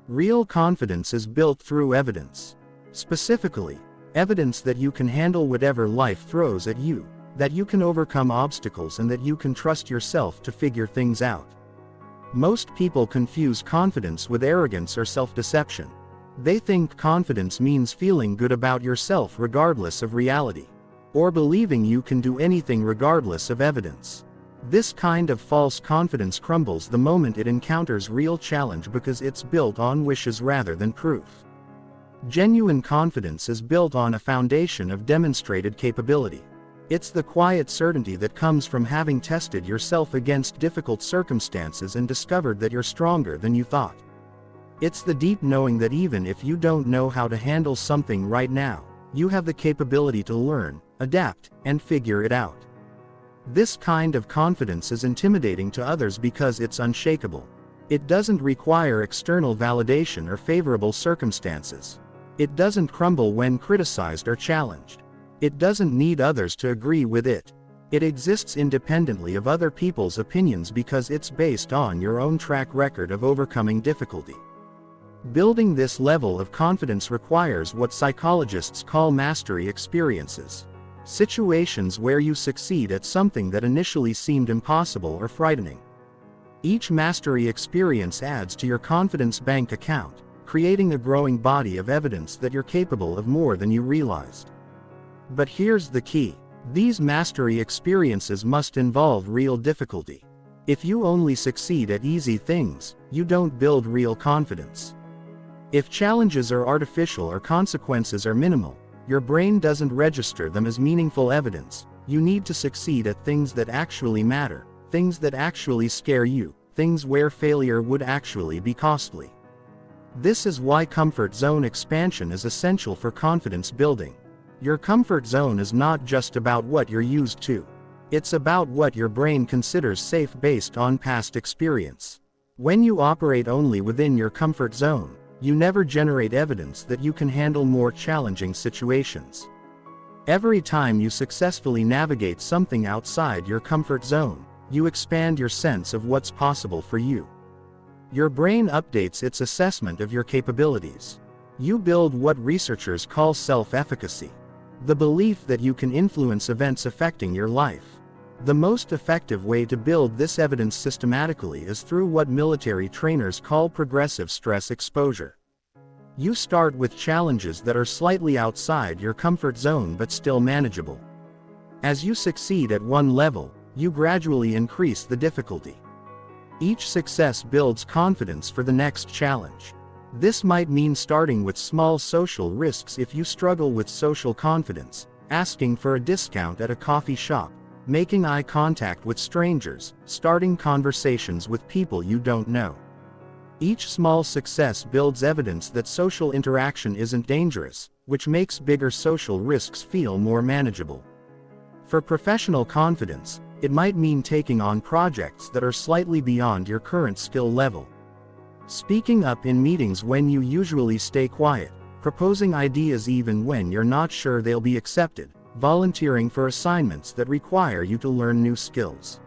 Real confidence is built through evidence. Specifically, evidence that you can handle whatever life throws at you, that you can overcome obstacles, and that you can trust yourself to figure things out. Most people confuse confidence with arrogance or self-deception. They think confidence means feeling good about yourself regardless of reality, or believing you can do anything regardless of evidence. This kind of false confidence crumbles the moment it encounters real challenge because it's built on wishes rather than proof. Genuine confidence is built on a foundation of demonstrated capability. It's the quiet certainty that comes from having tested yourself against difficult circumstances and discovered that you're stronger than you thought. It's the deep knowing that even if you don't know how to handle something right now, you have the capability to learn, adapt, and figure it out. This kind of confidence is intimidating to others because it's unshakable. It doesn't require external validation or favorable circumstances. It doesn't crumble when criticized or challenged. It doesn't need others to agree with it. It exists independently of other people's opinions because it's based on your own track record of overcoming difficulty. Building this level of confidence requires what psychologists call mastery experiences. Situations where you succeed at something that initially seemed impossible or frightening. Each mastery experience adds to your confidence bank account, creating a growing body of evidence that you're capable of more than you realized. But here's the key. These mastery experiences must involve real difficulty. If you only succeed at easy things, you don't build real confidence. If challenges are artificial or consequences are minimal, your brain doesn't register them as meaningful evidence. You need to succeed at things that actually matter, things that actually scare you, things where failure would actually be costly. This is why comfort zone expansion is essential for confidence building. Your comfort zone is not just about what you're used to. It's about what your brain considers safe based on past experience. When you operate only within your comfort zone, you never generate evidence that you can handle more challenging situations. Every time you successfully navigate something outside your comfort zone, you expand your sense of what's possible for you. Your brain updates its assessment of your capabilities. You build what researchers call self-efficacy, the belief that you can influence events affecting your life. The most effective way to build this evidence systematically is through what military trainers call progressive stress exposure. You start with challenges that are slightly outside your comfort zone but still manageable. As you succeed at one level, you gradually increase the difficulty. Each success builds confidence for the next challenge. This might mean starting with small social risks if you struggle with social confidence, asking for a discount at a coffee shop, making eye contact with strangers, starting conversations with people you don't know. Each small success builds evidence that social interaction isn't dangerous, which makes bigger social risks feel more manageable. For professional confidence, it might mean taking on projects that are slightly beyond your current skill level. Speaking up in meetings when you usually stay quiet, proposing ideas even when you're not sure they'll be accepted, volunteering for assignments that require you to learn new skills.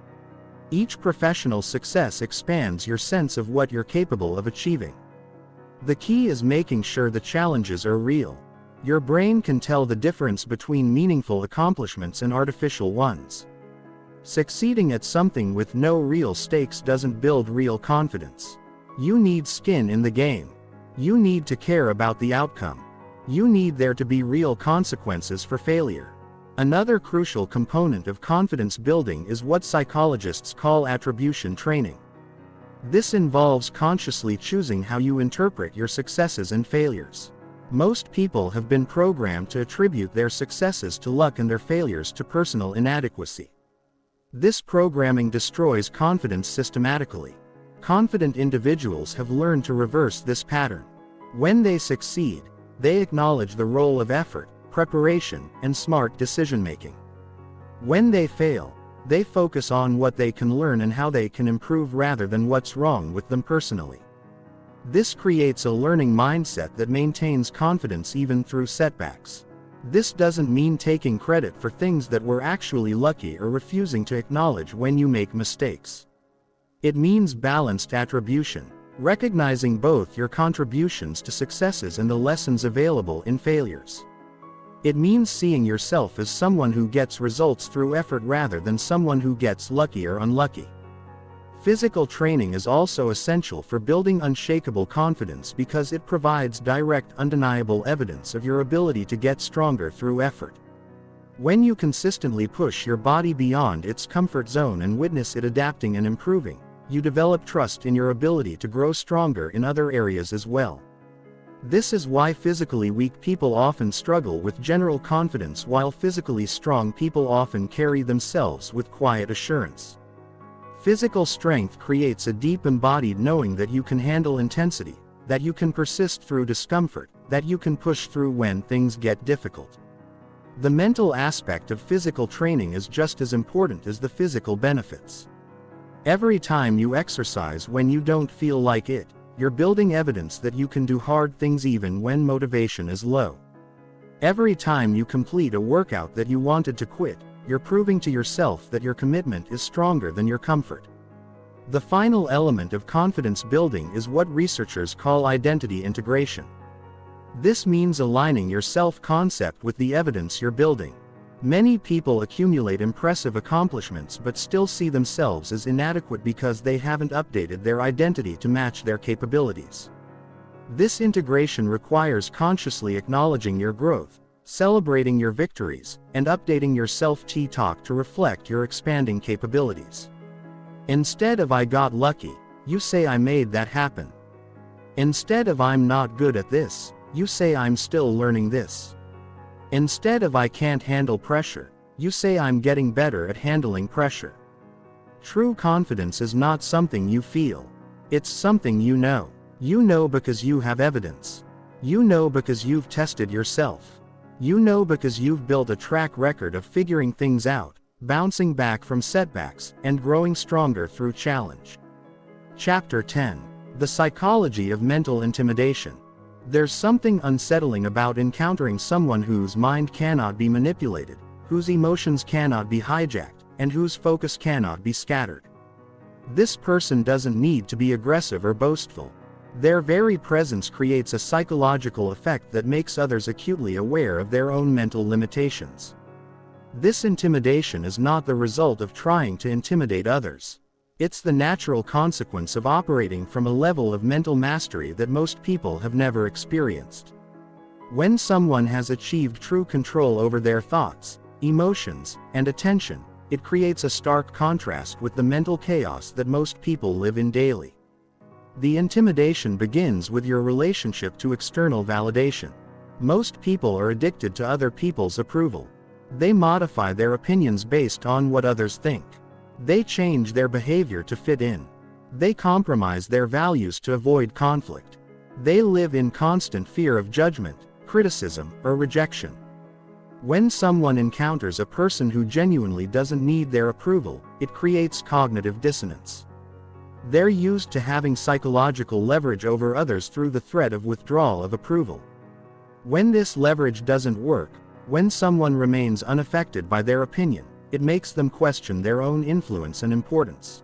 Each professional success expands your sense of what you're capable of achieving. The key is making sure the challenges are real. Your brain can tell the difference between meaningful accomplishments and artificial ones. Succeeding at something with no real stakes doesn't build real confidence. You need skin in the game. You need to care about the outcome. You need there to be real consequences for failure. Another crucial component of confidence building is what psychologists call attribution training. This involves consciously choosing how you interpret your successes and failures. Most people have been programmed to attribute their successes to luck and their failures to personal inadequacy. This programming destroys confidence systematically. Confident individuals have learned to reverse this pattern. When they succeed, they acknowledge the role of effort, preparation, and smart decision-making. When they fail, they focus on what they can learn and how they can improve rather than what's wrong with them personally. This creates a learning mindset that maintains confidence even through setbacks. This doesn't mean taking credit for things that were actually lucky or refusing to acknowledge when you make mistakes. It means balanced attribution, recognizing both your contributions to successes and the lessons available in failures. It means seeing yourself as someone who gets results through effort rather than someone who gets lucky or unlucky. Physical training is also essential for building unshakable confidence because it provides direct, undeniable evidence of your ability to get stronger through effort. When you consistently push your body beyond its comfort zone and witness it adapting and improving, you develop trust in your ability to grow stronger in other areas as well. This is why physically weak people often struggle with general confidence while physically strong people often carry themselves with quiet assurance. Physical strength creates a deep embodied knowing that you can handle intensity, that you can persist through discomfort, that you can push through when things get difficult. The mental aspect of physical training is just as important as the physical benefits. Every time you exercise when you don't feel like it, you're building evidence that you can do hard things even when motivation is low. Every time you complete a workout that you wanted to quit, you're proving to yourself that your commitment is stronger than your comfort. The final element of confidence building is what researchers call identity integration. This means aligning your self-concept with the evidence you're building. Many people accumulate impressive accomplishments but still see themselves as inadequate because they haven't updated their identity to match their capabilities. This integration requires consciously acknowledging your growth, celebrating your victories, and updating your self-talk to reflect your expanding capabilities. Instead of "I got lucky," you say "I made that happen." Instead of "I'm not good at this," you say "I'm still learning this." Instead of "I can't handle pressure," you say "I'm getting better at handling pressure." True confidence is not something you feel. It's something you know. You know because you have evidence. You know because you've tested yourself. You know because you've built a track record of figuring things out, bouncing back from setbacks, and growing stronger through challenge. Chapter 10. The Psychology of Mental Intimidation. There's something unsettling about encountering someone whose mind cannot be manipulated, whose emotions cannot be hijacked, and whose focus cannot be scattered. This person doesn't need to be aggressive or boastful. Their very presence creates a psychological effect that makes others acutely aware of their own mental limitations. This intimidation is not the result of trying to intimidate others. It's the natural consequence of operating from a level of mental mastery that most people have never experienced. When someone has achieved true control over their thoughts, emotions, and attention, it creates a stark contrast with the mental chaos that most people live in daily. The intimidation begins with your relationship to external validation. Most people are addicted to other people's approval. They modify their opinions based on what others think. They change their behavior to fit in. They compromise their values to avoid conflict. They live in constant fear of judgment, criticism, or rejection. When someone encounters a person who genuinely doesn't need their approval, it creates cognitive dissonance. They're used to having psychological leverage over others through the threat of withdrawal of approval. When this leverage doesn't work, when someone remains unaffected by their opinion, it makes them question their own influence and importance.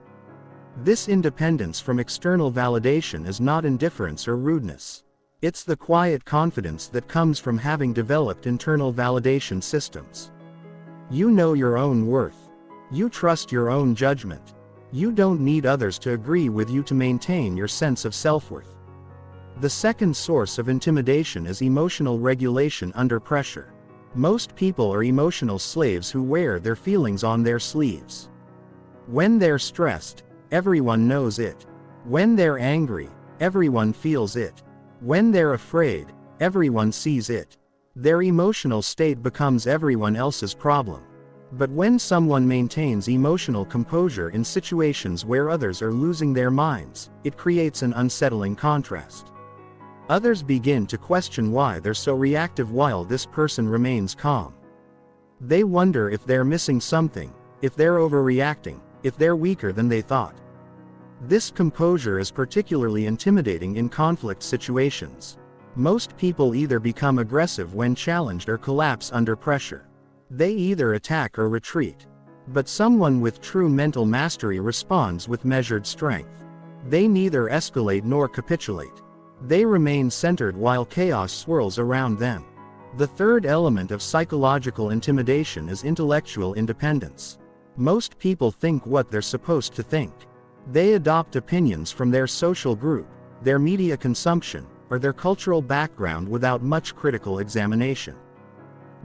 This independence from external validation is not indifference or rudeness. It's the quiet confidence that comes from having developed internal validation systems. You know your own worth. You trust your own judgment. You don't need others to agree with you to maintain your sense of self-worth. The second source of intimidation is emotional regulation under pressure. Most people are emotional slaves who wear their feelings on their sleeves. When they're stressed, everyone knows it. When they're angry, everyone feels it. When they're afraid, everyone sees it. Their emotional state becomes everyone else's problem. But when someone maintains emotional composure in situations where others are losing their minds, it creates an unsettling contrast. Others begin to question why they're so reactive while this person remains calm. They wonder if they're missing something, if they're overreacting, if they're weaker than they thought. This composure is particularly intimidating in conflict situations. Most people either become aggressive when challenged or collapse under pressure. They either attack or retreat. But someone with true mental mastery responds with measured strength. They neither escalate nor capitulate. They remain centered while chaos swirls around them. The third element of psychological intimidation is intellectual independence. Most people think what they're supposed to think. They adopt opinions from their social group, their media consumption, or their cultural background without much critical examination.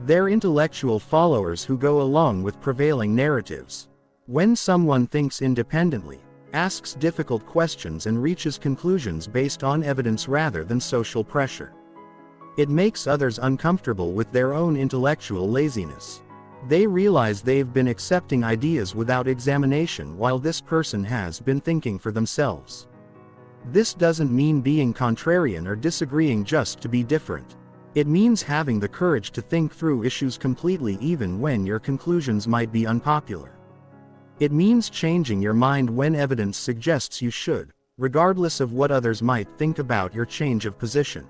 They're intellectual followers who go along with prevailing narratives. When someone thinks independently, asks difficult questions and reaches conclusions based on evidence rather than social pressure, it makes others uncomfortable with their own intellectual laziness. They realize they've been accepting ideas without examination while this person has been thinking for themselves. This doesn't mean being contrarian or disagreeing just to be different. It means having the courage to think through issues completely even when your conclusions might be unpopular. It means changing your mind when evidence suggests you should, regardless of what others might think about your change of position.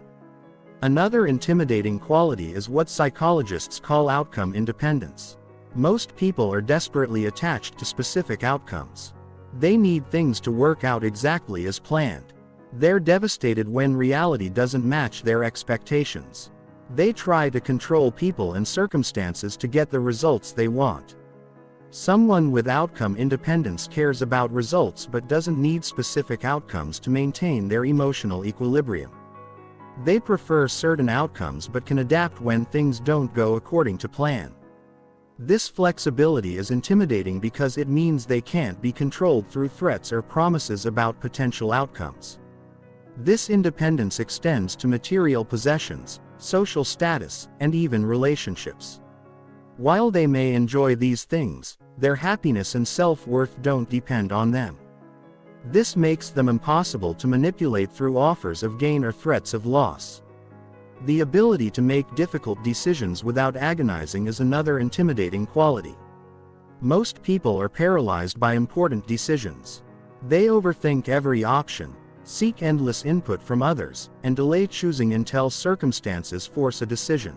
Another intimidating quality is what psychologists call outcome independence. Most people are desperately attached to specific outcomes. They need things to work out exactly as planned. They're devastated when reality doesn't match their expectations. They try to control people and circumstances to get the results they want. Someone with outcome independence cares about results but doesn't need specific outcomes to maintain their emotional equilibrium. They prefer certain outcomes but can adapt when things don't go according to plan. This flexibility is intimidating because it means they can't be controlled through threats or promises about potential outcomes. This independence extends to material possessions, social status, and even relationships. While they may enjoy these things, their happiness and self-worth don't depend on them. This makes them impossible to manipulate through offers of gain or threats of loss. The ability to make difficult decisions without agonizing is another intimidating quality. Most people are paralyzed by important decisions. They overthink every option, seek endless input from others, and delay choosing until circumstances force a decision.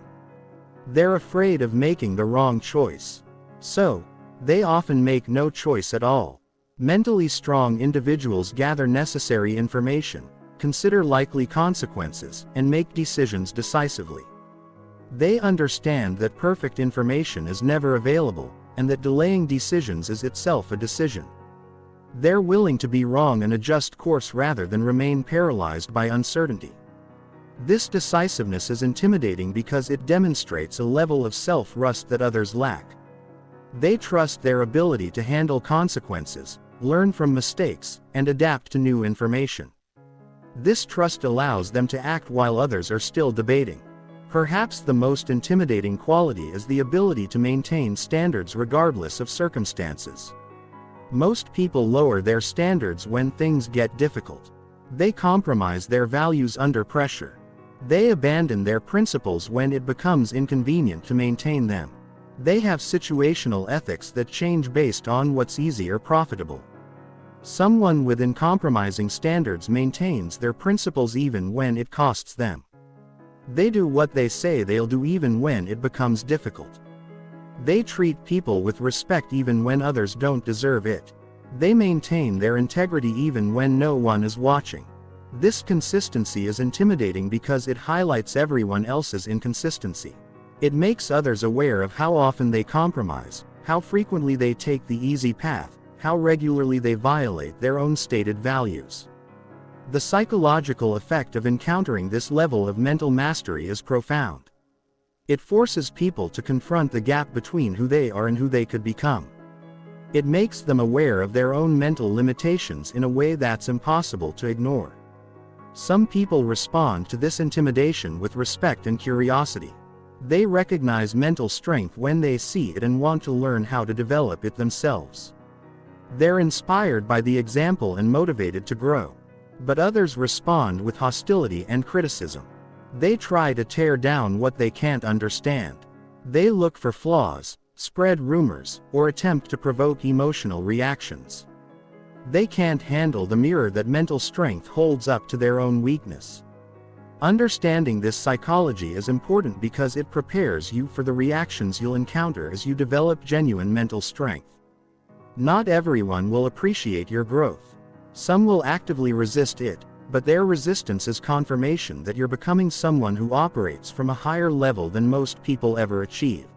They're afraid of making the wrong choice. So, they often make no choice at all. Mentally strong individuals gather necessary information, consider likely consequences, and make decisions decisively. They understand that perfect information is never available, and that delaying decisions is itself a decision. They're willing to be wrong and adjust course rather than remain paralyzed by uncertainty. This decisiveness is intimidating because it demonstrates a level of self-trust that others lack. They trust their ability to handle consequences, learn from mistakes, and adapt to new information. This trust allows them to act while others are still debating. Perhaps the most intimidating quality is the ability to maintain standards regardless of circumstances. Most people lower their standards when things get difficult. They compromise their values under pressure. They abandon their principles when it becomes inconvenient to maintain them. They have situational ethics that change based on what's easy or profitable. Someone with uncompromising standards maintains their principles even when it costs them. They do what they say they'll do even when it becomes difficult. They treat people with respect even when others don't deserve it. They maintain their integrity even when no one is watching. This consistency is intimidating because it highlights everyone else's inconsistency. It makes others aware of how often they compromise, how frequently they take the easy path, how regularly they violate their own stated values. The psychological effect of encountering this level of mental mastery is profound. It forces people to confront the gap between who they are and who they could become. It makes them aware of their own mental limitations in a way that's impossible to ignore. Some people respond to this intimidation with respect and curiosity. They recognize mental strength when they see it and want to learn how to develop it themselves. They're inspired by the example and motivated to grow. But others respond with hostility and criticism. They try to tear down what they can't understand. They look for flaws, spread rumors, or attempt to provoke emotional reactions. They can't handle the mirror that mental strength holds up to their own weakness. Understanding this psychology is important because it prepares you for the reactions you'll encounter as you develop genuine mental strength. Not everyone will appreciate your growth. Some will actively resist it, but their resistance is confirmation that you're becoming someone who operates from a higher level than most people ever achieve.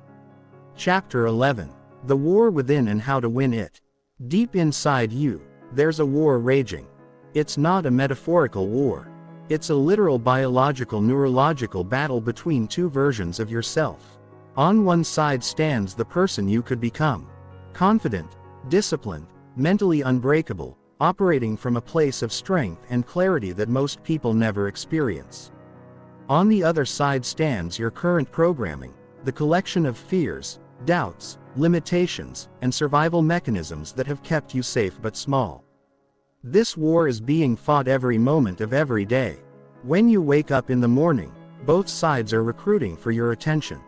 Chapter 11. The War Within and How to Win It. Deep inside you, there's a war raging. It's not a metaphorical war. It's a literal biological neurological battle between two versions of yourself. On one side stands the person you could become. Confident, disciplined, mentally unbreakable, operating from a place of strength and clarity that most people never experience. On the other side stands your current programming, the collection of fears, doubts, limitations, and survival mechanisms that have kept you safe but small. This war is being fought every moment of every day. When you wake up in the morning, both sides are recruiting for your attention.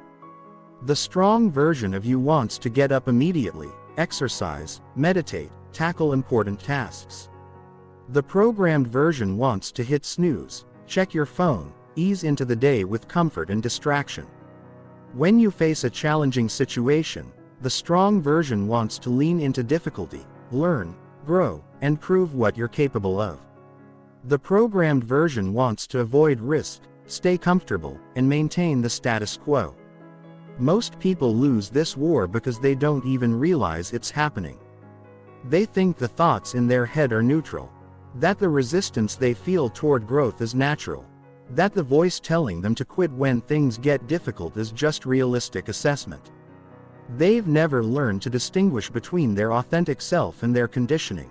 The strong version of you wants to get up immediately, exercise, meditate, tackle important tasks. The programmed version wants to hit snooze, check your phone, ease into the day with comfort and distraction. When you face a challenging situation, the strong version wants to lean into difficulty, learn, grow, and prove what you're capable of. The programmed version wants to avoid risk, stay comfortable, and maintain the status quo. Most people lose this war because they don't even realize it's happening. They think the thoughts in their head are neutral, that the resistance they feel toward growth is natural, that the voice telling them to quit when things get difficult is just realistic assessment. They've never learned to distinguish between their authentic self and their conditioning.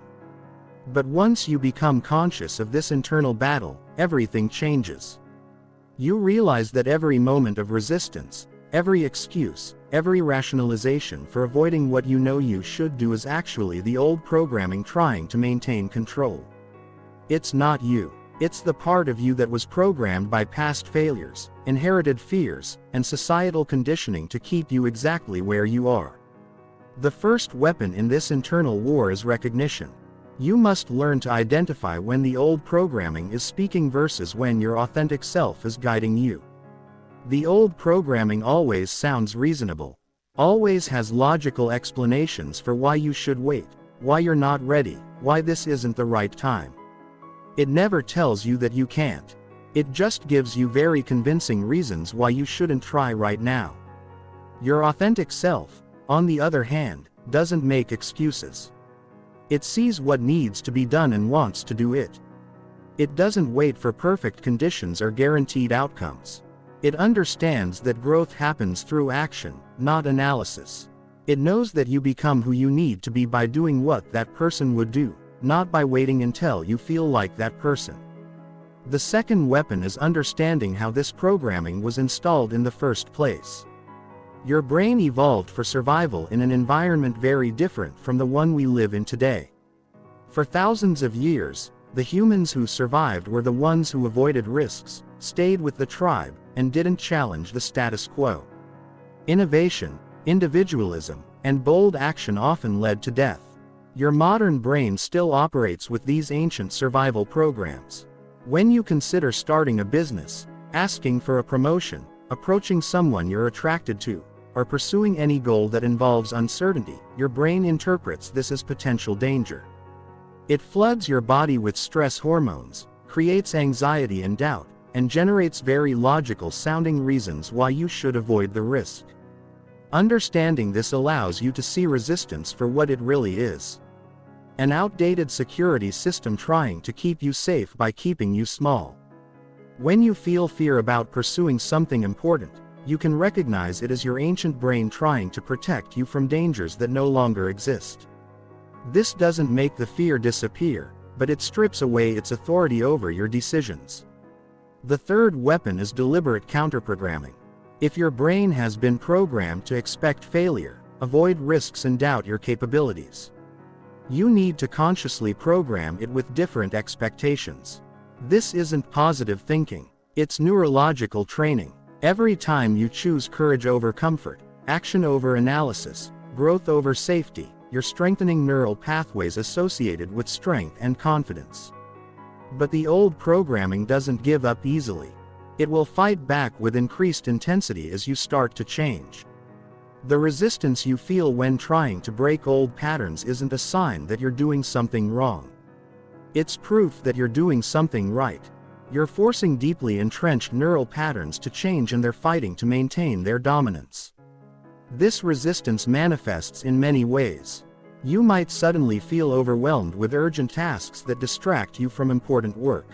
But once you become conscious of this internal battle, everything changes. You realize that every moment of resistance, every excuse, every rationalization for avoiding what you know you should do is actually the old programming trying to maintain control. It's not you. It's the part of you that was programmed by past failures, inherited fears, and societal conditioning to keep you exactly where you are. The first weapon in this internal war is recognition. You must learn to identify when the old programming is speaking versus when your authentic self is guiding you. The old programming always sounds reasonable, always has logical explanations for why you should wait, why you're not ready, why this isn't the right time. It never tells you that you can't. It just gives you very convincing reasons why you shouldn't try right now. Your authentic self, on the other hand, doesn't make excuses. It sees what needs to be done and wants to do it. It doesn't wait for perfect conditions or guaranteed outcomes. It understands that growth happens through action, not analysis. It knows that you become who you need to be by doing what that person would do, not by waiting until you feel like that person. The second weapon is understanding how this programming was installed in the first place. Your brain evolved for survival in an environment very different from the one we live in today. For thousands of years, the humans who survived were the ones who avoided risks, stayed with the tribe, and didn't challenge the status quo. Innovation, individualism, and bold action often led to death. Your modern brain still operates with these ancient survival programs. When you consider starting a business, asking for a promotion, approaching someone you're attracted to, or pursuing any goal that involves uncertainty, your brain interprets this as potential danger. It floods your body with stress hormones, creates anxiety and doubt, and generates very logical sounding reasons why you should avoid the risk. Understanding this allows you to see resistance for what it really is: an outdated security system trying to keep you safe by keeping you small. When you feel fear about pursuing something important, you can recognize it as your ancient brain trying to protect you from dangers that no longer exist. This doesn't make the fear disappear, but it strips away its authority over your decisions. The third weapon is deliberate counterprogramming. If your brain has been programmed to expect failure, avoid risks and doubt your capabilities, you need to consciously program it with different expectations. This isn't positive thinking, it's neurological training. Every time you choose courage over comfort, action over analysis, growth over safety, you're strengthening neural pathways associated with strength and confidence. But the old programming doesn't give up easily. It will fight back with increased intensity as you start to change. The resistance you feel when trying to break old patterns isn't a sign that you're doing something wrong. It's proof that you're doing something right. You're forcing deeply entrenched neural patterns to change and they're fighting to maintain their dominance. This resistance manifests in many ways. You might suddenly feel overwhelmed with urgent tasks that distract you from important work.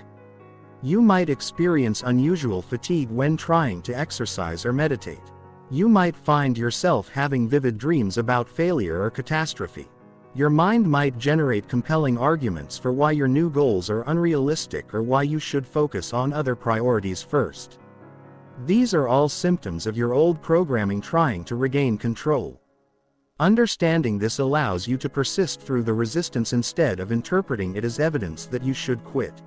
You might experience unusual fatigue when trying to exercise or meditate. You might find yourself having vivid dreams about failure or catastrophe. Your mind might generate compelling arguments for why your new goals are unrealistic or why you should focus on other priorities first. These are all symptoms of your old programming trying to regain control. Understanding this allows you to persist through the resistance instead of interpreting it as evidence that you should quit.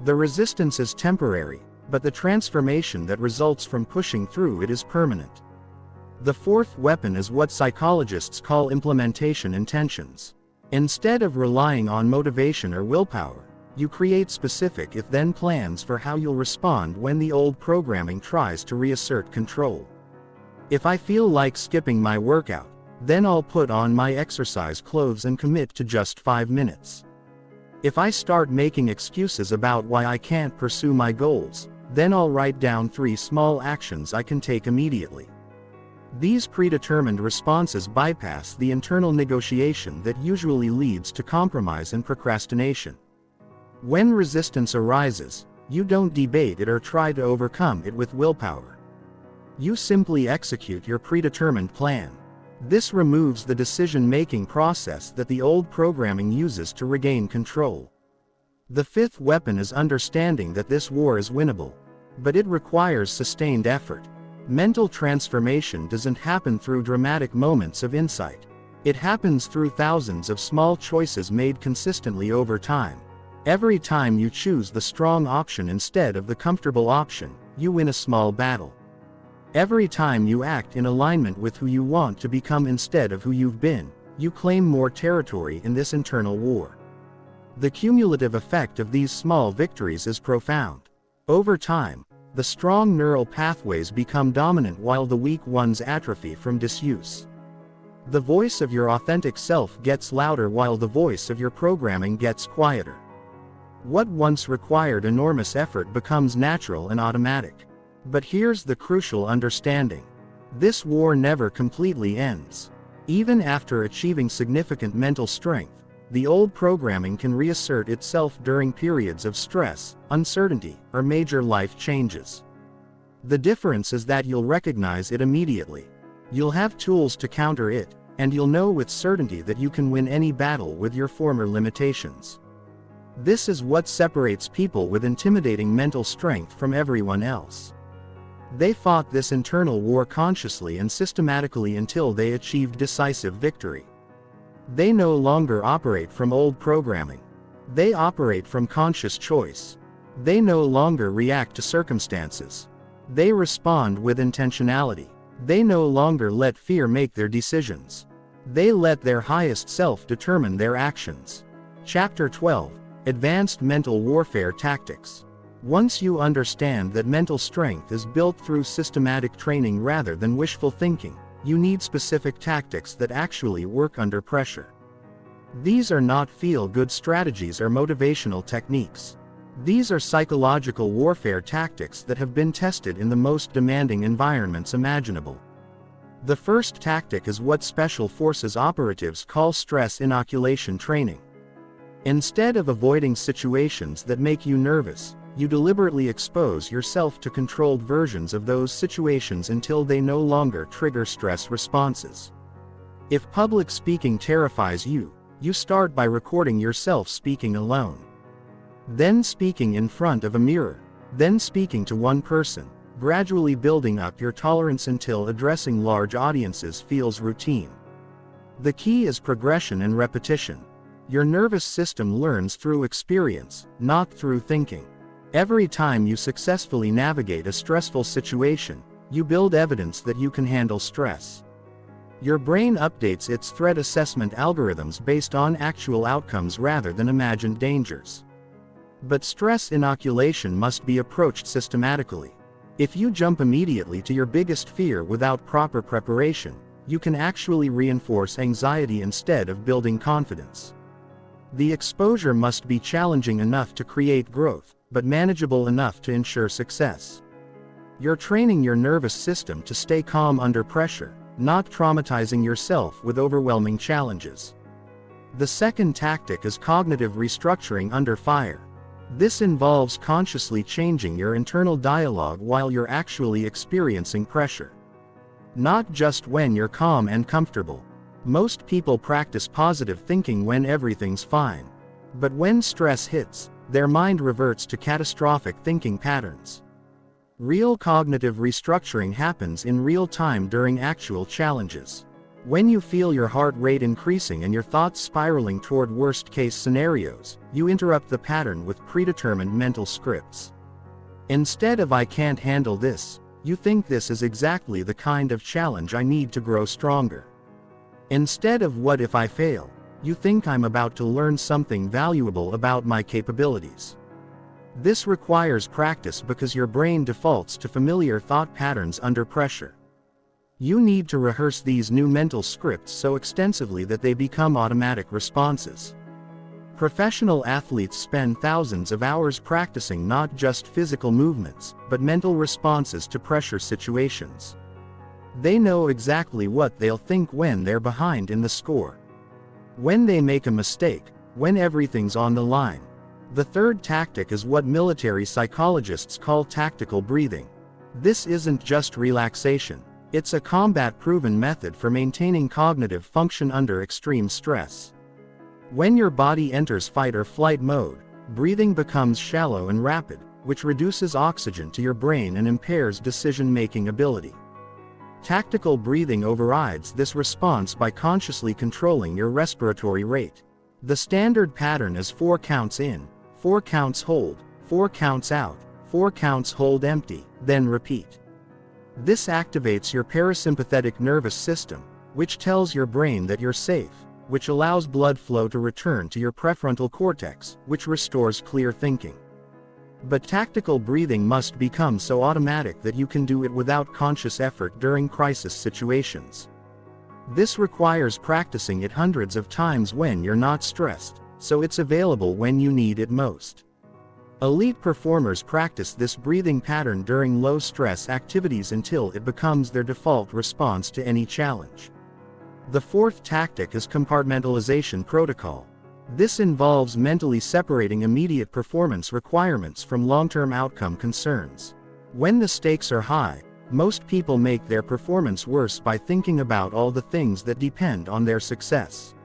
The resistance is temporary, but the transformation that results from pushing through it is permanent. The fourth weapon is what psychologists call implementation intentions. Instead of relying on motivation or willpower, you create specific if-then plans for how you'll respond when the old programming tries to reassert control. If I feel like skipping my workout, then I'll put on my exercise clothes and commit to just 5 minutes. If I start making excuses about why I can't pursue my goals, then I'll write down 3 small actions I can take immediately. These predetermined responses bypass the internal negotiation that usually leads to compromise and procrastination. When resistance arises, you don't debate it or try to overcome it with willpower. You simply execute your predetermined plan. This removes the decision-making process that the old programming uses to regain control. The fifth weapon is understanding that this war is winnable. But it requires sustained effort. Mental transformation doesn't happen through dramatic moments of insight. It happens through thousands of small choices made consistently over time. Every time you choose the strong option instead of the comfortable option, you win a small battle. Every time you act in alignment with who you want to become instead of who you've been, you claim more territory in this internal war. The cumulative effect of these small victories is profound. Over time, the strong neural pathways become dominant while the weak ones atrophy from disuse. The voice of your authentic self gets louder while the voice of your programming gets quieter. What once required enormous effort becomes natural and automatic. But here's the crucial understanding. This war never completely ends. Even after achieving significant mental strength, the old programming can reassert itself during periods of stress, uncertainty, or major life changes. The difference is that you'll recognize it immediately. You'll have tools to counter it, and you'll know with certainty that you can win any battle with your former limitations. This is what separates people with intimidating mental strength from everyone else. They fought this internal war consciously and systematically until they achieved decisive victory. They no longer operate from old programming. They operate from conscious choice. They no longer react to circumstances. They respond with intentionality. They no longer let fear make their decisions. They let their highest self determine their actions. Chapter 12: Advanced Mental Warfare Tactics. Once you understand that mental strength is built through systematic training rather than wishful thinking, you need specific tactics that actually work under pressure. These are not feel-good strategies or motivational techniques. These are psychological warfare tactics that have been tested in the most demanding environments imaginable. The first tactic is what Special Forces operatives call stress inoculation training. Instead of avoiding situations that make you nervous, you deliberately expose yourself to controlled versions of those situations until they no longer trigger stress responses. If public speaking terrifies you, you start by recording yourself speaking alone. Then speaking in front of a mirror. Then speaking to one person, gradually building up your tolerance until addressing large audiences feels routine. The key is progression and repetition. Your nervous system learns through experience, not through thinking. Every time you successfully navigate a stressful situation, you build evidence that you can handle stress. Your brain updates its threat assessment algorithms based on actual outcomes rather than imagined dangers. But stress inoculation must be approached systematically. If you jump immediately to your biggest fear without proper preparation, you can actually reinforce anxiety instead of building confidence. The exposure must be challenging enough to create growth, but manageable enough to ensure success. You're training your nervous system to stay calm under pressure, not traumatizing yourself with overwhelming challenges. The second tactic is cognitive restructuring under fire. This involves consciously changing your internal dialogue while you're actually experiencing pressure. Not just when you're calm and comfortable. Most people practice positive thinking when everything's fine. But when stress hits, their mind reverts to catastrophic thinking patterns. Real cognitive restructuring happens in real time during actual challenges. When you feel your heart rate increasing and your thoughts spiraling toward worst-case scenarios, you interrupt the pattern with predetermined mental scripts. Instead of "I can't handle this," you think "this is exactly the kind of challenge I need to grow stronger." Instead of "what if I fail," you think "I'm about to learn something valuable about my capabilities." This requires practice because your brain defaults to familiar thought patterns under pressure. You need to rehearse these new mental scripts so extensively that they become automatic responses. Professional athletes spend thousands of hours practicing not just physical movements, but mental responses to pressure situations. They know exactly what they'll think when they're behind in the score, when they make a mistake, when everything's on the line. The third tactic is what military psychologists call tactical breathing. This isn't just relaxation. It's a combat-proven method for maintaining cognitive function under extreme stress. When your body enters fight or flight mode, breathing becomes shallow and rapid, which reduces oxygen to your brain and impairs decision-making ability. Tactical breathing overrides this response by consciously controlling your respiratory rate. The standard pattern is 4 counts in, 4 counts hold, 4 counts out, 4 counts hold empty, then repeat. This activates your parasympathetic nervous system, which tells your brain that you're safe, which allows blood flow to return to your prefrontal cortex, which restores clear thinking. But tactical breathing must become so automatic that you can do it without conscious effort during crisis situations. This requires practicing it hundreds of times when you're not stressed, so it's available when you need it most. Elite performers practice this breathing pattern during low-stress activities until it becomes their default response to any challenge. The fourth tactic is compartmentalization protocol. This involves mentally separating immediate performance requirements from long-term outcome concerns. When the stakes are high, most people make their performance worse by thinking about all the things that depend on their success.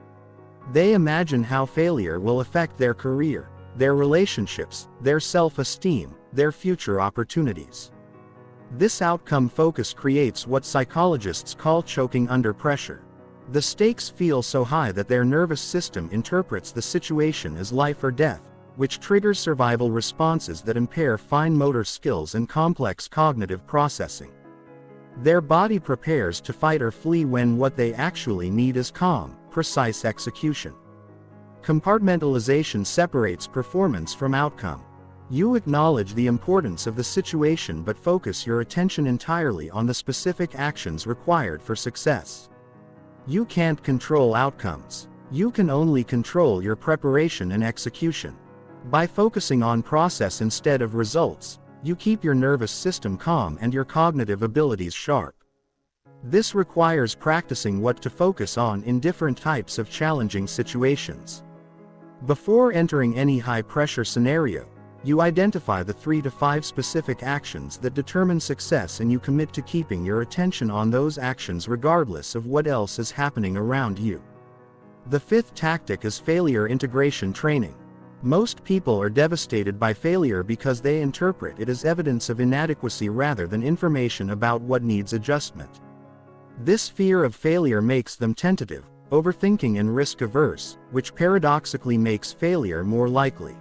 They imagine how failure will affect their career, their relationships, their self-esteem, their future opportunities. This outcome focus creates what psychologists call choking under pressure. The stakes feel so high that their nervous system interprets the situation as life or death, which triggers survival responses that impair fine motor skills and complex cognitive processing. Their body prepares to fight or flee when what they actually need is calm, precise execution. Compartmentalization separates performance from outcome. You acknowledge the importance of the situation but focus your attention entirely on the specific actions required for success. You can't control outcomes. You can only control your preparation and execution. By focusing on process instead of results, you keep your nervous system calm and your cognitive abilities sharp. This requires practicing what to focus on in different types of challenging situations. Before entering any high-pressure scenario, you identify the 3 to 5 specific actions that determine success and you commit to keeping your attention on those actions regardless of what else is happening around you. The fifth tactic is failure integration training. Most people are devastated by failure because they interpret it as evidence of inadequacy rather than information about what needs adjustment. This fear of failure makes them tentative, overthinking and risk-averse, which paradoxically makes failure more likely.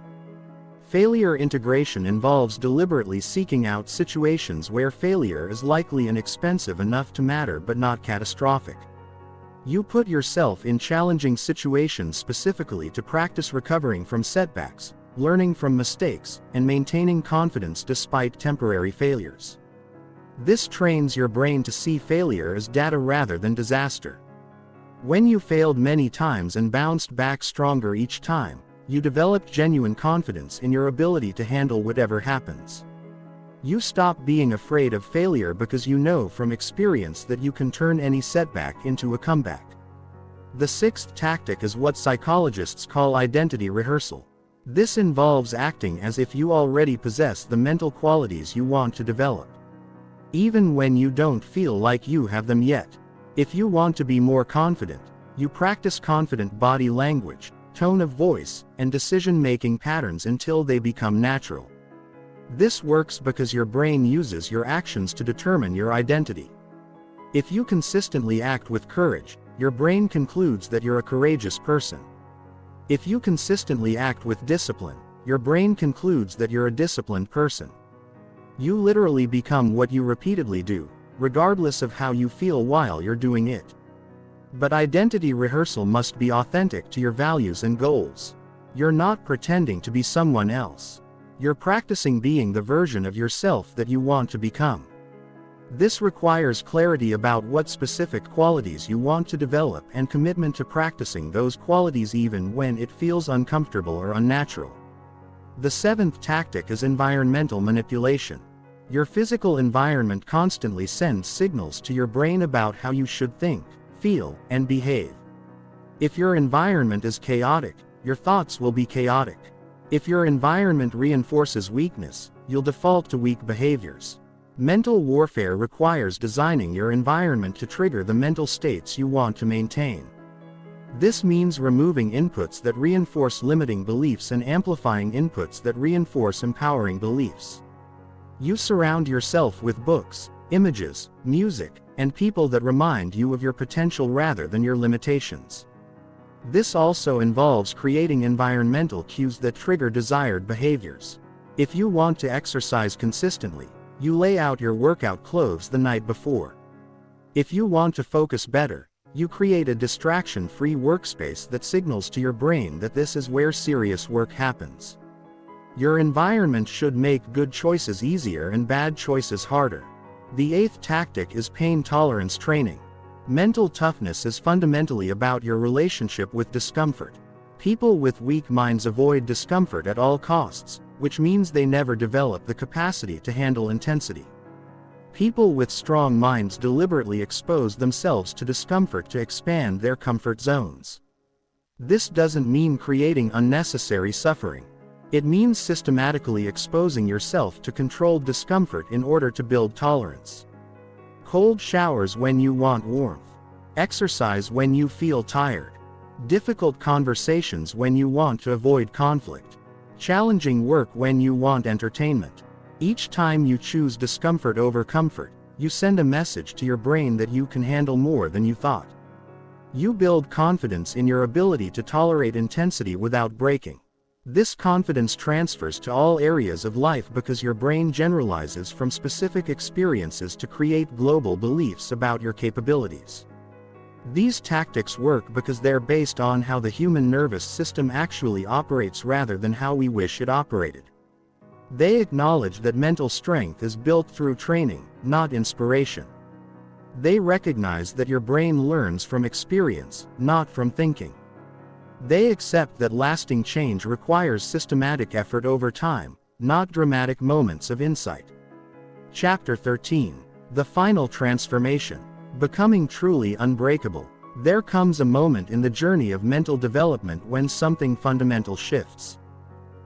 Failure integration involves deliberately seeking out situations where failure is likely and expensive enough to matter but not catastrophic. You put yourself in challenging situations specifically to practice recovering from setbacks, learning from mistakes, and maintaining confidence despite temporary failures. This trains your brain to see failure as data rather than disaster. When you failed many times and bounced back stronger each time, you developed genuine confidence in your ability to handle whatever happens. You stop being afraid of failure because you know from experience that you can turn any setback into a comeback. The sixth tactic is what psychologists call identity rehearsal. This involves acting as if you already possess the mental qualities you want to develop, even when you don't feel like you have them yet. If you want to be more confident, you practice confident body language, tone of voice, and decision-making patterns until they become natural. This works because your brain uses your actions to determine your identity. If you consistently act with courage, your brain concludes that you're a courageous person. If you consistently act with discipline, your brain concludes that you're a disciplined person. You literally become what you repeatedly do, regardless of how you feel while you're doing it. But identity rehearsal must be authentic to your values and goals. You're not pretending to be someone else. You're practicing being the version of yourself that you want to become. This requires clarity about what specific qualities you want to develop and commitment to practicing those qualities even when it feels uncomfortable or unnatural. The seventh tactic is environmental manipulation. Your physical environment constantly sends signals to your brain about how you should think, feel, and behave. If your environment is chaotic, your thoughts will be chaotic. If your environment reinforces weakness, you'll default to weak behaviors. Mental warfare requires designing your environment to trigger the mental states you want to maintain. This means removing inputs that reinforce limiting beliefs and amplifying inputs that reinforce empowering beliefs. You surround yourself with books, images, music, and people that remind you of your potential rather than your limitations. This also involves creating environmental cues that trigger desired behaviors. If you want to exercise consistently, you lay out your workout clothes the night before. If you want to focus better, you create a distraction-free workspace that signals to your brain that this is where serious work happens. Your environment should make good choices easier and bad choices harder. The eighth tactic is pain tolerance training. Mental toughness is fundamentally about your relationship with discomfort. People with weak minds avoid discomfort at all costs, which means they never develop the capacity to handle intensity. People with strong minds deliberately expose themselves to discomfort to expand their comfort zones. This doesn't mean creating unnecessary suffering. It means systematically exposing yourself to controlled discomfort in order to build tolerance. Cold showers when you want warmth. Exercise when you feel tired. Difficult conversations when you want to avoid conflict. Challenging work when you want entertainment. Each time you choose discomfort over comfort, you send a message to your brain that you can handle more than you thought. You build confidence in your ability to tolerate intensity without breaking. This confidence transfers to all areas of life because your brain generalizes from specific experiences to create global beliefs about your capabilities. These tactics work because they're based on how the human nervous system actually operates rather than how we wish it operated. They acknowledge that mental strength is built through training, not inspiration. They recognize that your brain learns from experience, not from thinking. They accept that lasting change requires systematic effort over time, not dramatic moments of insight. Chapter 13. The Final Transformation. Becoming truly unbreakable. There comes a moment in the journey of mental development when something fundamental shifts.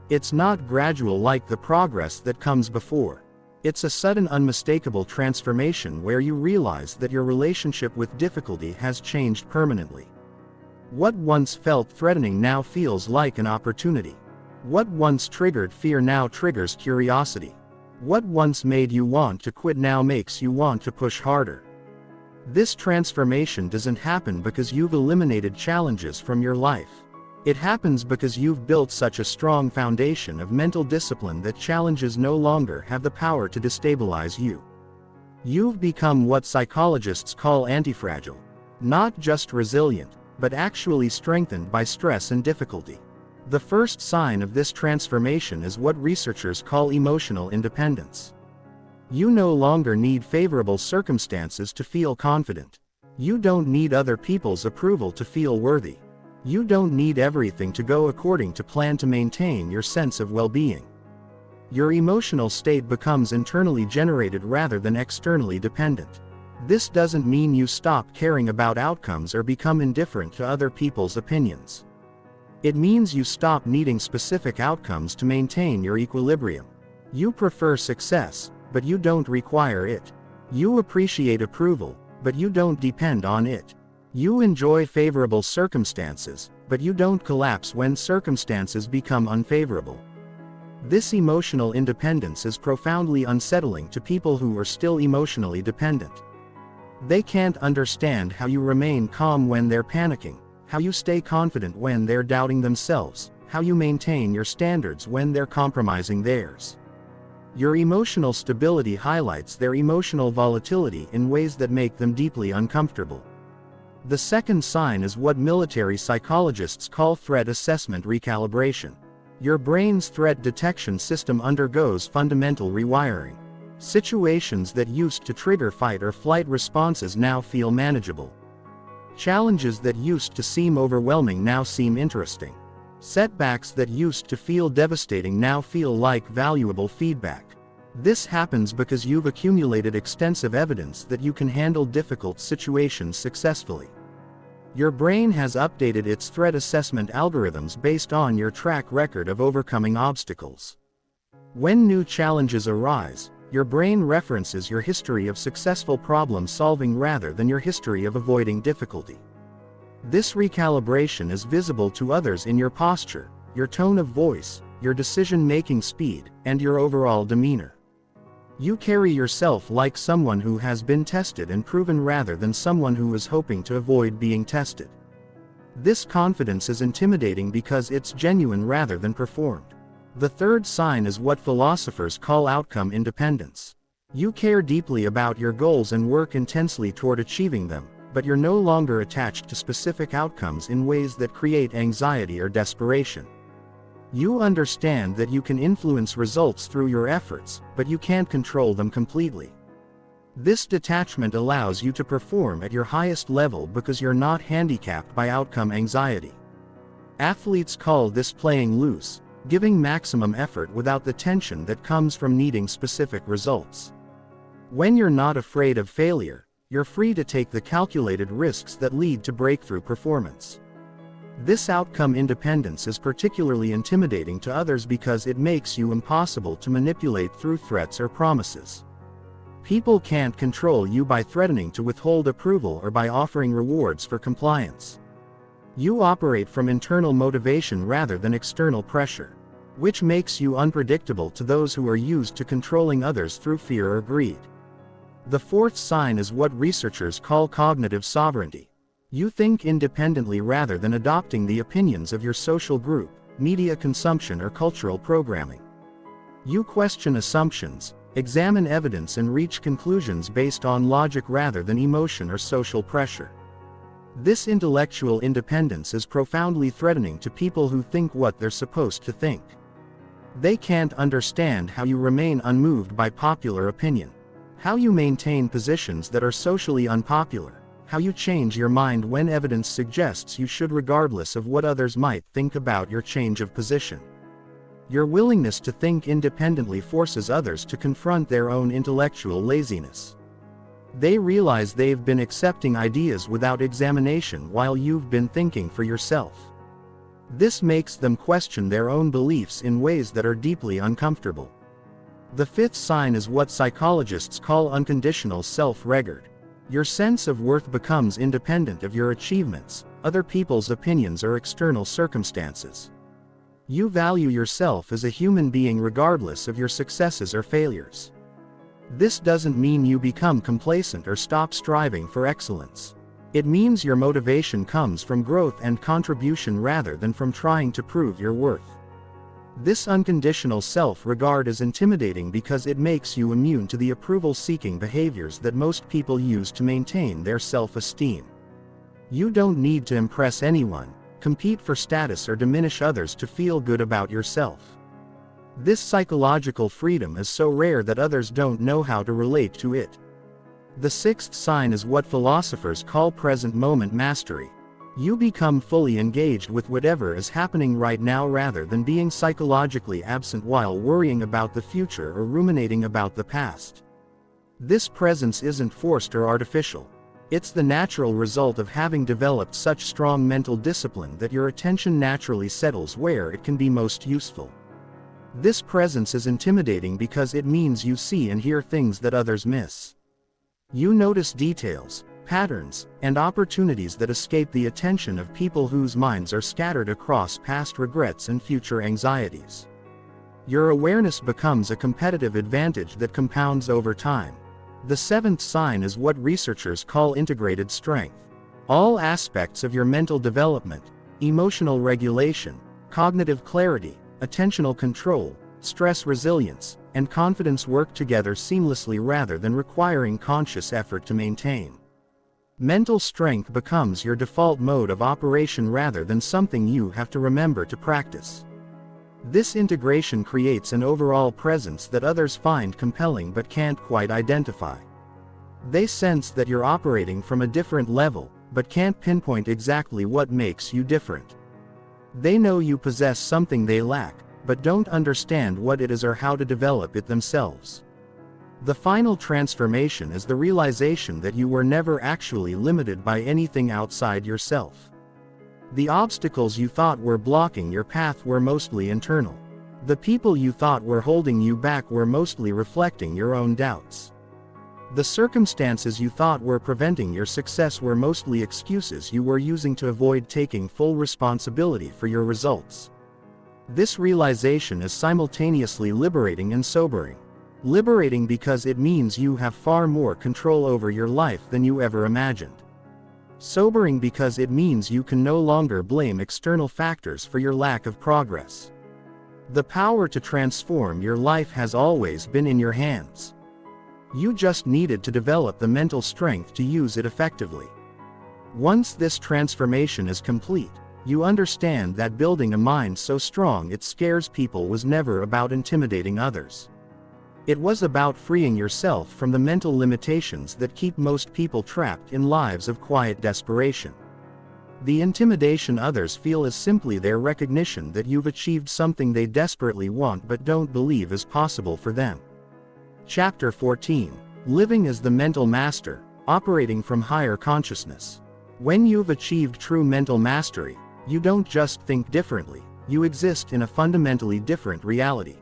It's not gradual like the progress that comes before. It's a sudden unmistakable transformation where you realize that your relationship with difficulty has changed permanently. What once felt threatening now feels like an opportunity. What once triggered fear now triggers curiosity. What once made you want to quit now makes you want to push harder. This transformation doesn't happen because you've eliminated challenges from your life. It happens because you've built such a strong foundation of mental discipline that challenges no longer have the power to destabilize you. You've become what psychologists call antifragile. Not just resilient, but actually strengthened by stress and difficulty. The first sign of this transformation is what researchers call emotional independence. You no longer need favorable circumstances to feel confident. You don't need other people's approval to feel worthy. You don't need everything to go according to plan to maintain your sense of well-being. Your emotional state becomes internally generated rather than externally dependent. This doesn't mean you stop caring about outcomes or become indifferent to other people's opinions. It means you stop needing specific outcomes to maintain your equilibrium. You prefer success, but you don't require it. You appreciate approval, but you don't depend on it. You enjoy favorable circumstances, but you don't collapse when circumstances become unfavorable. This emotional independence is profoundly unsettling to people who are still emotionally dependent. They can't understand how you remain calm when they're panicking, how you stay confident when they're doubting themselves, how you maintain your standards when they're compromising theirs. Your emotional stability highlights their emotional volatility in ways that make them deeply uncomfortable. The second sign is what military psychologists call threat assessment recalibration. Your brain's threat detection system undergoes fundamental rewiring. Situations that used to trigger fight or flight responses now feel manageable. Challenges that used to seem overwhelming now seem interesting. Setbacks that used to feel devastating now feel like valuable feedback. This happens because you've accumulated extensive evidence that you can handle difficult situations successfully. Your brain has updated its threat assessment algorithms based on your track record of overcoming obstacles. When new challenges arise, Your brain references your history of successful problem solving rather than your history of avoiding difficulty. This recalibration is visible to others in your posture, your tone of voice, your decision-making speed, and your overall demeanor. You carry yourself like someone who has been tested and proven rather than someone who is hoping to avoid being tested. This confidence is intimidating because it's genuine rather than performed. The third sign is what philosophers call outcome independence. You care deeply about your goals and work intensely toward achieving them, but you're no longer attached to specific outcomes in ways that create anxiety or desperation. You understand that you can influence results through your efforts, but you can't control them completely. This detachment allows you to perform at your highest level because you're not handicapped by outcome anxiety. Athletes call this playing loose, giving maximum effort without the tension that comes from needing specific results. When you're not afraid of failure, you're free to take the calculated risks that lead to breakthrough performance. This outcome independence is particularly intimidating to others because it makes you impossible to manipulate through threats or promises. People can't control you by threatening to withhold approval or by offering rewards for compliance. You operate from internal motivation rather than external pressure, which makes you unpredictable to those who are used to controlling others through fear or greed. The fourth sign is what researchers call cognitive sovereignty. You think independently rather than adopting the opinions of your social group, media consumption, or cultural programming. You question assumptions, examine evidence, and reach conclusions based on logic rather than emotion or social pressure. This intellectual independence is profoundly threatening to people who think what they're supposed to think. They can't understand how you remain unmoved by popular opinion, how you maintain positions that are socially unpopular, how you change your mind when evidence suggests you should regardless of what others might think about your change of position. Your willingness to think independently forces others to confront their own intellectual laziness. They realize they've been accepting ideas without examination while you've been thinking for yourself. This makes them question their own beliefs in ways that are deeply uncomfortable. The fifth sign is what psychologists call unconditional self-regard. Your sense of worth becomes independent of your achievements, other people's opinions, or external circumstances. You value yourself as a human being regardless of your successes or failures. This doesn't mean you become complacent or stop striving for excellence. It means your motivation comes from growth and contribution rather than from trying to prove your worth. This unconditional self-regard is intimidating because it makes you immune to the approval-seeking behaviors that most people use to maintain their self-esteem. You don't need to impress anyone, compete for status, or diminish others to feel good about yourself. This psychological freedom is so rare that others don't know how to relate to it. The sixth sign is what philosophers call present moment mastery. You become fully engaged with whatever is happening right now rather than being psychologically absent while worrying about the future or ruminating about the past. This presence isn't forced or artificial. It's the natural result of having developed such strong mental discipline that your attention naturally settles where it can be most useful. This presence is intimidating because it means you see and hear things that others miss. You notice details, patterns, and opportunities that escape the attention of people whose minds are scattered across past regrets and future anxieties. Your awareness becomes a competitive advantage that compounds over time. The seventh sign is what researchers call integrated strength. All aspects of your mental development, emotional regulation, cognitive clarity, attentional control, stress resilience, and confidence work together seamlessly rather than requiring conscious effort to maintain. Mental strength becomes your default mode of operation rather than something you have to remember to practice. This integration creates an overall presence that others find compelling but can't quite identify. They sense that you're operating from a different level, but can't pinpoint exactly what makes you different. They know you possess something they lack, but don't understand what it is or how to develop it themselves. The final transformation is the realization that you were never actually limited by anything outside yourself. The obstacles you thought were blocking your path were mostly internal. The people you thought were holding you back were mostly reflecting your own doubts. The circumstances you thought were preventing your success were mostly excuses you were using to avoid taking full responsibility for your results. This realization is simultaneously liberating and sobering. Liberating because it means you have far more control over your life than you ever imagined. Sobering because it means you can no longer blame external factors for your lack of progress. The power to transform your life has always been in your hands. You just needed to develop the mental strength to use it effectively. Once this transformation is complete, you understand that building a mind so strong it scares people was never about intimidating others. It was about freeing yourself from the mental limitations that keep most people trapped in lives of quiet desperation. The intimidation others feel is simply their recognition that you've achieved something they desperately want but don't believe is possible for them. Chapter 14. Living as the Mental Master, Operating from Higher Consciousness. When you've achieved true mental mastery, you don't just think differently, you exist in a fundamentally different reality.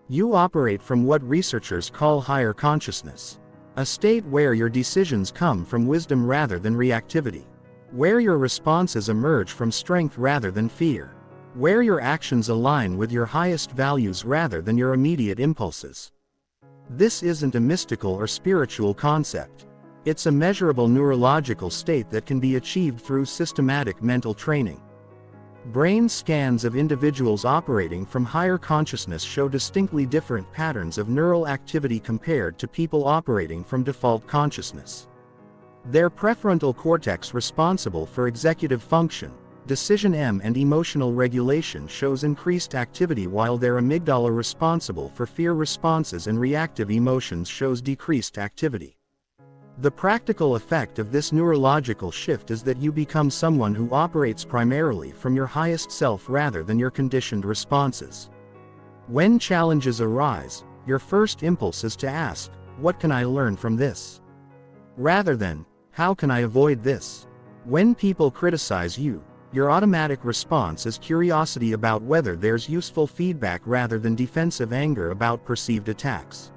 You operate from what researchers call higher consciousness, a state where your decisions come from wisdom rather than reactivity, where your responses emerge from strength rather than fear, where your actions align with your highest values rather than your immediate impulses. This isn't a mystical or spiritual concept. It's a measurable neurological state that can be achieved through systematic mental training. Brain scans of individuals operating from higher consciousness show distinctly different patterns of neural activity compared to people operating from default consciousness. Their prefrontal cortex, responsible for executive function, decision and emotional regulation, shows increased activity, while their amygdala, responsible for fear responses and reactive emotions, shows decreased activity. The practical effect of this neurological shift is that you become someone who operates primarily from your highest self rather than your conditioned responses. When challenges arise, your first impulse is to ask, "What can I learn from this?" rather than, "How can I avoid this?" When people criticize you, your automatic response is curiosity about whether there's useful feedback rather than defensive anger about perceived attacks.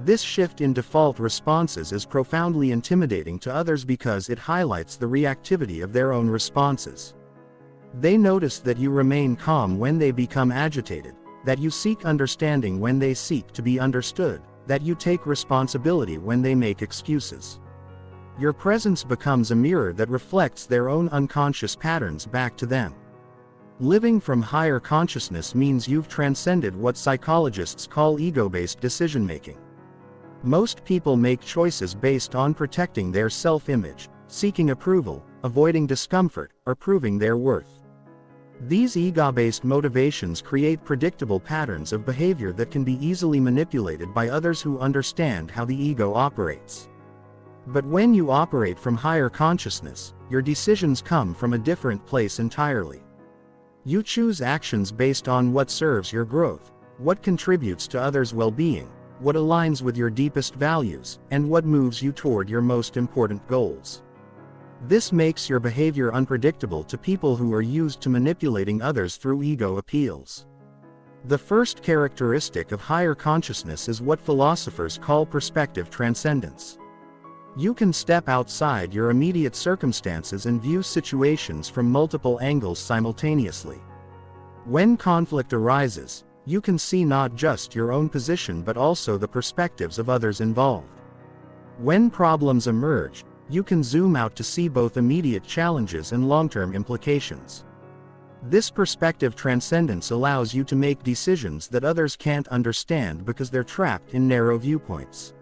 This shift in default responses is profoundly intimidating to others because it highlights the reactivity of their own responses. They notice that you remain calm when they become agitated, that you seek understanding when they seek to be understood, that you take responsibility when they make excuses. Your presence becomes a mirror that reflects their own unconscious patterns back to them. Living from higher consciousness means you've transcended what psychologists call ego-based decision-making. Most people make choices based on protecting their self-image, seeking approval, avoiding discomfort, or proving their worth. These ego-based motivations create predictable patterns of behavior that can be easily manipulated by others who understand how the ego operates. But when you operate from higher consciousness, your decisions come from a different place entirely. You choose actions based on what serves your growth, what contributes to others' well-being, what aligns with your deepest values, and what moves you toward your most important goals. This makes your behavior unpredictable to people who are used to manipulating others through ego appeals. The first characteristic of higher consciousness is what philosophers call perspective transcendence. You can step outside your immediate circumstances and view situations from multiple angles simultaneously. When conflict arises, you can see not just your own position but also the perspectives of others involved. When problems emerge, you can zoom out to see both immediate challenges and long-term implications. This perspective transcendence allows you to make decisions that others can't understand because they're trapped in narrow viewpoints.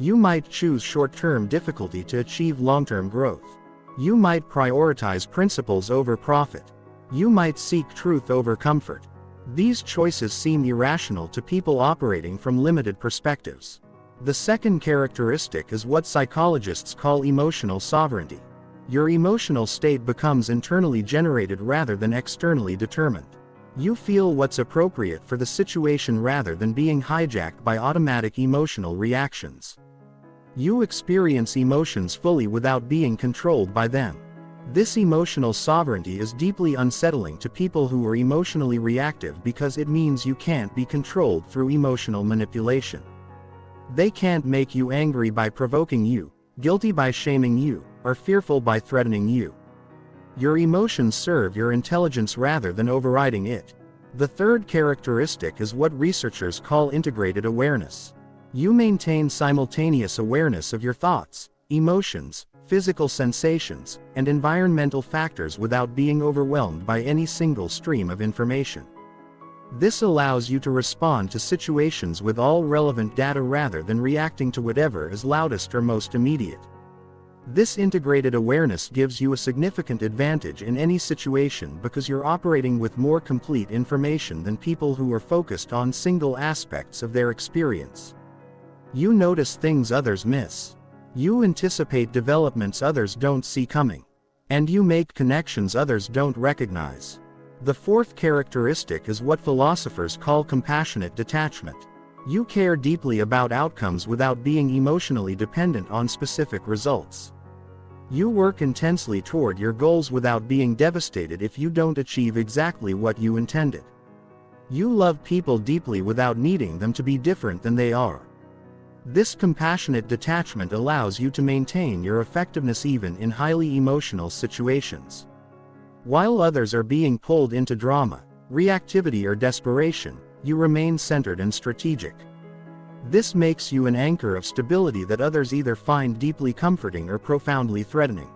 You might choose short-term difficulty to achieve long-term growth. You might prioritize principles over profit. You might seek truth over comfort. These choices seem irrational to people operating from limited perspectives. The second characteristic is what psychologists call emotional sovereignty. Your emotional state becomes internally generated rather than externally determined. You feel what's appropriate for the situation rather than being hijacked by automatic emotional reactions. You experience emotions fully without being controlled by them. This emotional sovereignty is deeply unsettling to people who are emotionally reactive because it means you can't be controlled through emotional manipulation. They can't make you angry by provoking you, guilty by shaming you, or fearful by threatening you. Your emotions serve your intelligence rather than overriding it. The third characteristic is what researchers call integrated awareness. You maintain simultaneous awareness of your thoughts, emotions, physical sensations, and environmental factors without being overwhelmed by any single stream of information. This allows you to respond to situations with all relevant data rather than reacting to whatever is loudest or most immediate. This integrated awareness gives you a significant advantage in any situation because you're operating with more complete information than people who are focused on single aspects of their experience. You notice things others miss. You anticipate developments others don't see coming. And you make connections others don't recognize. The fourth characteristic is what philosophers call compassionate detachment. You care deeply about outcomes without being emotionally dependent on specific results. You work intensely toward your goals without being devastated if you don't achieve exactly what you intended. You love people deeply without needing them to be different than they are. This compassionate detachment allows you to maintain your effectiveness even in highly emotional situations. While others are being pulled into drama, reactivity, or desperation, you remain centered and strategic. This makes you an anchor of stability that others either find deeply comforting or profoundly threatening.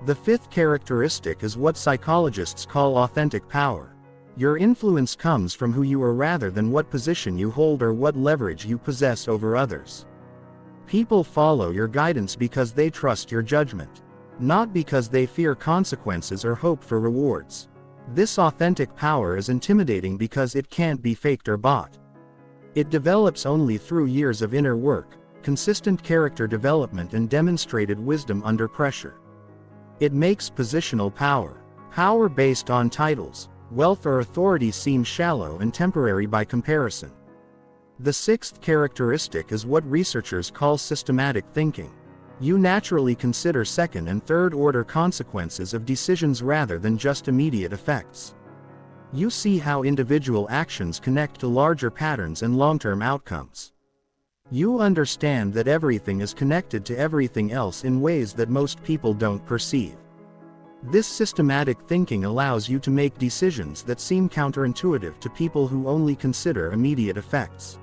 The fifth characteristic is what psychologists call authentic power. Your influence comes from who you are rather than what position you hold or what leverage you possess over others. People follow your guidance because they trust your judgment, not because they fear consequences or hope for rewards. This authentic power is intimidating because it can't be faked or bought. It develops only through years of inner work, consistent character development, and demonstrated wisdom under pressure. It makes positional power based on titles, wealth, or authority seem shallow and temporary by comparison. The sixth characteristic is what researchers call systematic thinking. You naturally consider second and third order consequences of decisions rather than just immediate effects. You see how individual actions connect to larger patterns and long-term outcomes. You understand that everything is connected to everything else in ways that most people don't perceive. This systematic thinking allows you to make decisions that seem counterintuitive to people who only consider immediate effects.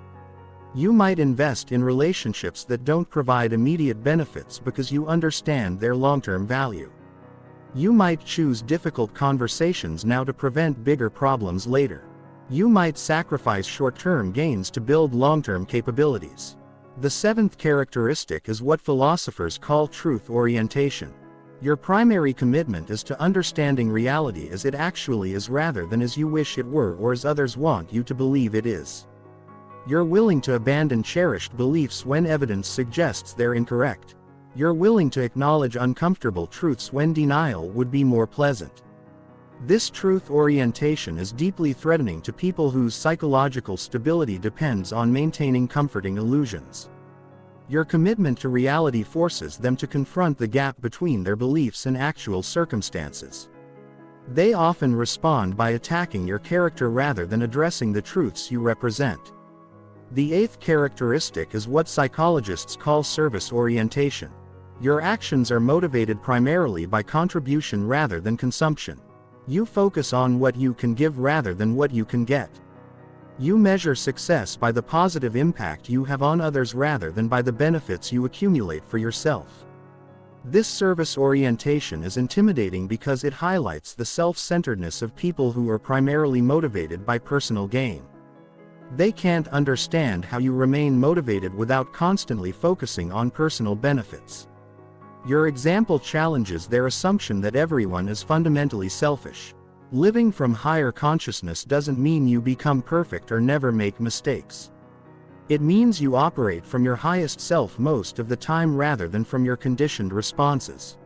You might invest in relationships that don't provide immediate benefits because you understand their long-term value. You might choose difficult conversations now to prevent bigger problems later. You might sacrifice short-term gains to build long-term capabilities. The seventh characteristic is what philosophers call truth orientation. Your primary commitment is to understanding reality as it actually is rather than as you wish it were or as others want you to believe it is. You're willing to abandon cherished beliefs when evidence suggests they're incorrect. You're willing to acknowledge uncomfortable truths when denial would be more pleasant. This truth orientation is deeply threatening to people whose psychological stability depends on maintaining comforting illusions. Your commitment to reality forces them to confront the gap between their beliefs and actual circumstances. They often respond by attacking your character rather than addressing the truths you represent. The eighth characteristic is what psychologists call service orientation. Your actions are motivated primarily by contribution rather than consumption. You focus on what you can give rather than what you can get. You measure success by the positive impact you have on others rather than by the benefits you accumulate for yourself. This service orientation is intimidating because it highlights the self-centeredness of people who are primarily motivated by personal gain. They can't understand how you remain motivated without constantly focusing on personal benefits. Your example challenges their assumption that everyone is fundamentally selfish. Living from higher consciousness doesn't mean you become perfect or never make mistakes. It means you operate from your highest self most of the time rather than from your conditioned responses.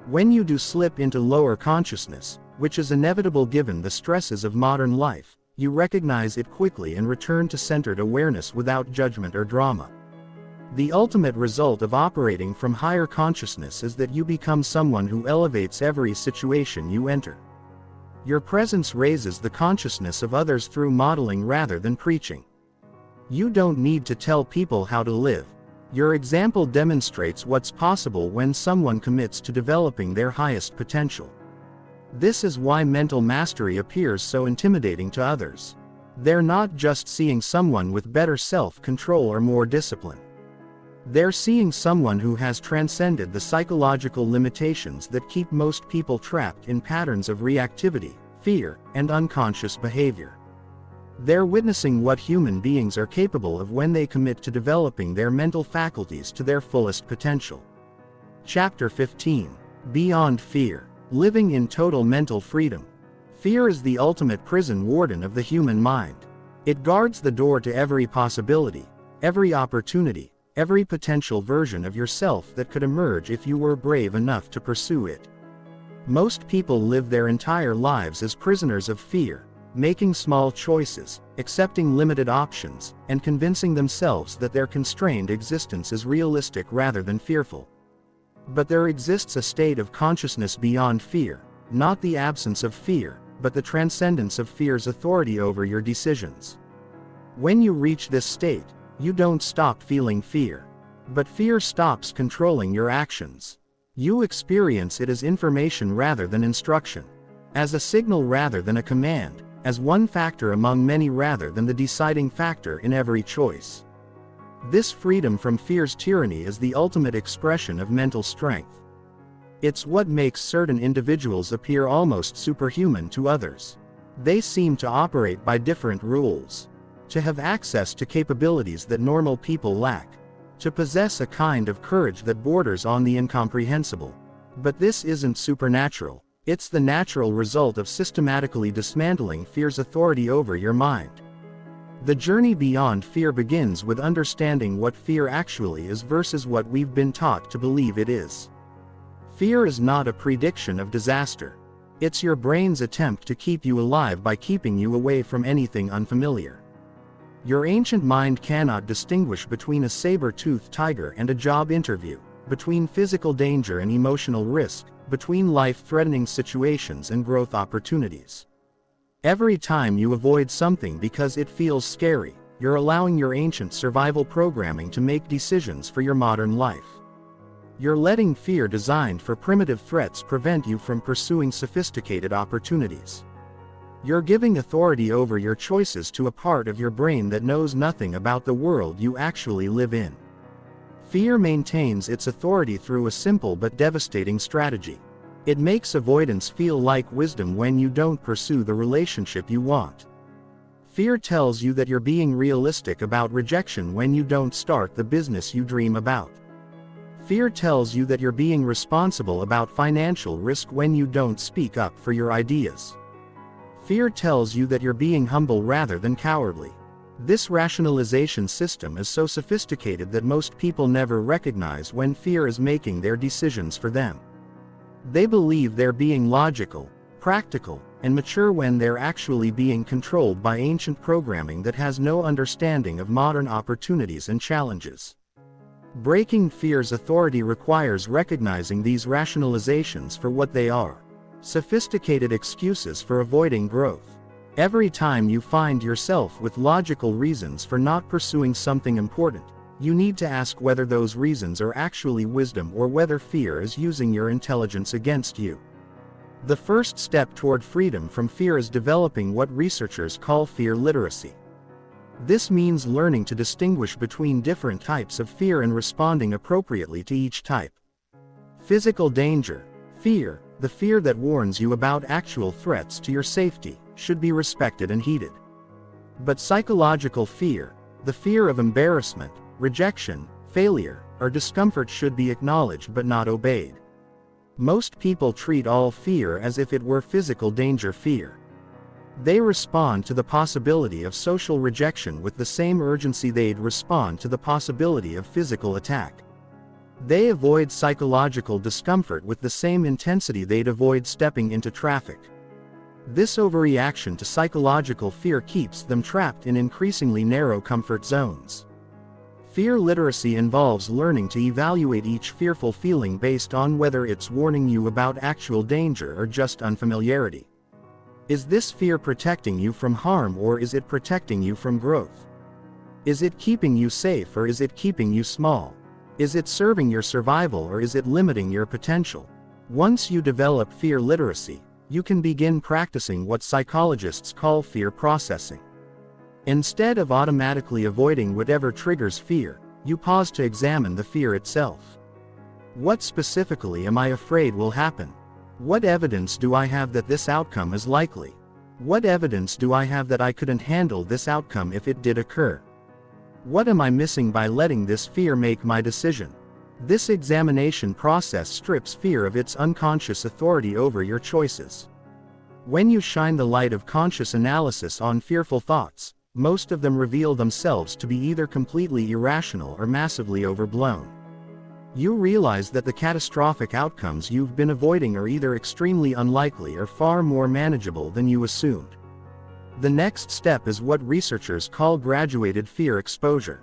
When you do slip into lower consciousness, which is inevitable given the stresses of modern life, you recognize it quickly and return to centered awareness without judgment or drama. The ultimate result of operating from higher consciousness is that you become someone who elevates every situation you enter. Your presence raises the consciousness of others through modeling rather than preaching. You don't need to tell people how to live. Your example demonstrates what's possible when someone commits to developing their highest potential. This is why mental mastery appears so intimidating to others. They're not just seeing someone with better self-control or more discipline. They're seeing someone who has transcended the psychological limitations that keep most people trapped in patterns of reactivity, fear, and unconscious behavior. They're witnessing what human beings are capable of when they commit to developing their mental faculties to their fullest potential. Chapter 15. Beyond Fear. Living in total mental freedom. Fear is the ultimate prison warden of the human mind. It guards the door to every possibility, every opportunity, every potential version of yourself that could emerge if you were brave enough to pursue it. Most people live their entire lives as prisoners of fear, making small choices, accepting limited options, and convincing themselves that their constrained existence is realistic rather than fearful. But there exists a state of consciousness beyond fear, not the absence of fear, but the transcendence of fear's authority over your decisions. When you reach this state, you don't stop feeling fear. But fear stops controlling your actions. You experience it as information rather than instruction, as a signal rather than a command, as one factor among many rather than the deciding factor in every choice. This freedom from fear's tyranny is the ultimate expression of mental strength. It's what makes certain individuals appear almost superhuman to others. They seem to operate by different rules, to have access to capabilities that normal people lack, to possess a kind of courage that borders on the incomprehensible. But this isn't supernatural. It's the natural result of systematically dismantling fear's authority over your mind. The journey beyond fear begins with understanding what fear actually is versus what we've been taught to believe it is. Fear is not a prediction of disaster. It's your brain's attempt to keep you alive by keeping you away from anything unfamiliar. Your ancient mind cannot distinguish between a saber-toothed tiger and a job interview, between physical danger and emotional risk, between life-threatening situations and growth opportunities. Every time you avoid something because it feels scary, you're allowing your ancient survival programming to make decisions for your modern life. You're letting fear designed for primitive threats prevent you from pursuing sophisticated opportunities. You're giving authority over your choices to a part of your brain that knows nothing about the world you actually live in. Fear maintains its authority through a simple but devastating strategy. It makes avoidance feel like wisdom when you don't pursue the relationship you want. Fear tells you that you're being realistic about rejection when you don't start the business you dream about. Fear tells you that you're being responsible about financial risk when you don't speak up for your ideas. Fear tells you that you're being humble rather than cowardly. This rationalization system is so sophisticated that most people never recognize when fear is making their decisions for them. They believe they're being logical, practical, and mature when they're actually being controlled by ancient programming that has no understanding of modern opportunities and challenges. Breaking fear's authority requires recognizing these rationalizations for what they are: sophisticated excuses for avoiding growth. Every time you find yourself with logical reasons for not pursuing something important, you need to ask whether those reasons are actually wisdom or whether fear is using your intelligence against you. The first step toward freedom from fear is developing what researchers call fear literacy. This means learning to distinguish between different types of fear and responding appropriately to each type. Physical danger, fear, the fear that warns you about actual threats to your safety, should be respected and heeded. But psychological fear, the fear of embarrassment, rejection, failure, or discomfort should be acknowledged but not obeyed. Most people treat all fear as if it were physical danger fear. They respond to the possibility of social rejection with the same urgency they'd respond to the possibility of physical attack. They avoid psychological discomfort with the same intensity they'd avoid stepping into traffic. This overreaction to psychological fear keeps them trapped in increasingly narrow comfort zones. Fear literacy involves learning to evaluate each fearful feeling based on whether it's warning you about actual danger or just unfamiliarity. Is this fear protecting you from harm, or is it protecting you from growth? Is it keeping you safe, or is it keeping you small? Is it serving your survival, or is it limiting your potential? Once you develop fear literacy, you can begin practicing what psychologists call fear processing. Instead of automatically avoiding whatever triggers fear, you pause to examine the fear itself. What specifically am I afraid will happen? What evidence do I have that this outcome is likely? What evidence do I have that I couldn't handle this outcome if it did occur? What am I missing by letting this fear make my decision? This examination process strips fear of its unconscious authority over your choices. When you shine the light of conscious analysis on fearful thoughts, most of them reveal themselves to be either completely irrational or massively overblown. You realize that the catastrophic outcomes you've been avoiding are either extremely unlikely or far more manageable than you assumed. The next step is what researchers call graduated fear exposure.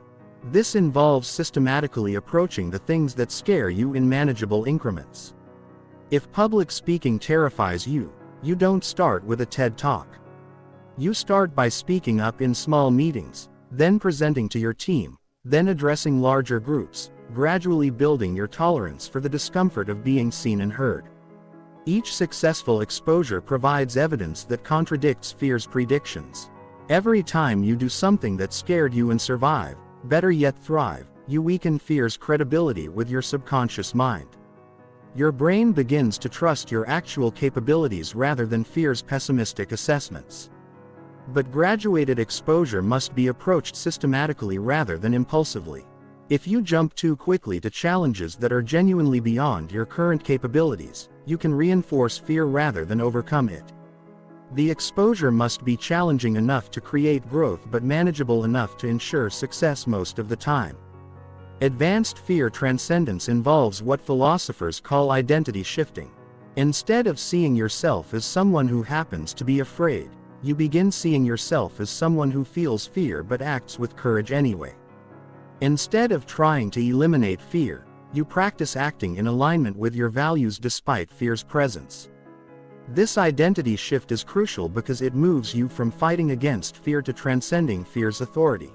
This involves systematically approaching the things that scare you in manageable increments. If public speaking terrifies you, you don't start with a TED Talk. You start by speaking up in small meetings, then presenting to your team, then addressing larger groups, gradually building your tolerance for the discomfort of being seen and heard. Each successful exposure provides evidence that contradicts fear's predictions. Every time you do something that scared you and survive, better yet thrive, you weaken fear's credibility with your subconscious mind. Your brain begins to trust your actual capabilities rather than fear's pessimistic assessments. But graduated exposure must be approached systematically rather than impulsively. If you jump too quickly to challenges that are genuinely beyond your current capabilities, you can reinforce fear rather than overcome it. The exposure must be challenging enough to create growth but manageable enough to ensure success most of the time. Advanced fear transcendence involves what philosophers call identity shifting. Instead of seeing yourself as someone who happens to be afraid, you begin seeing yourself as someone who feels fear but acts with courage anyway. Instead of trying to eliminate fear, you practice acting in alignment with your values despite fear's presence. This identity shift is crucial because it moves you from fighting against fear to transcending fear's authority.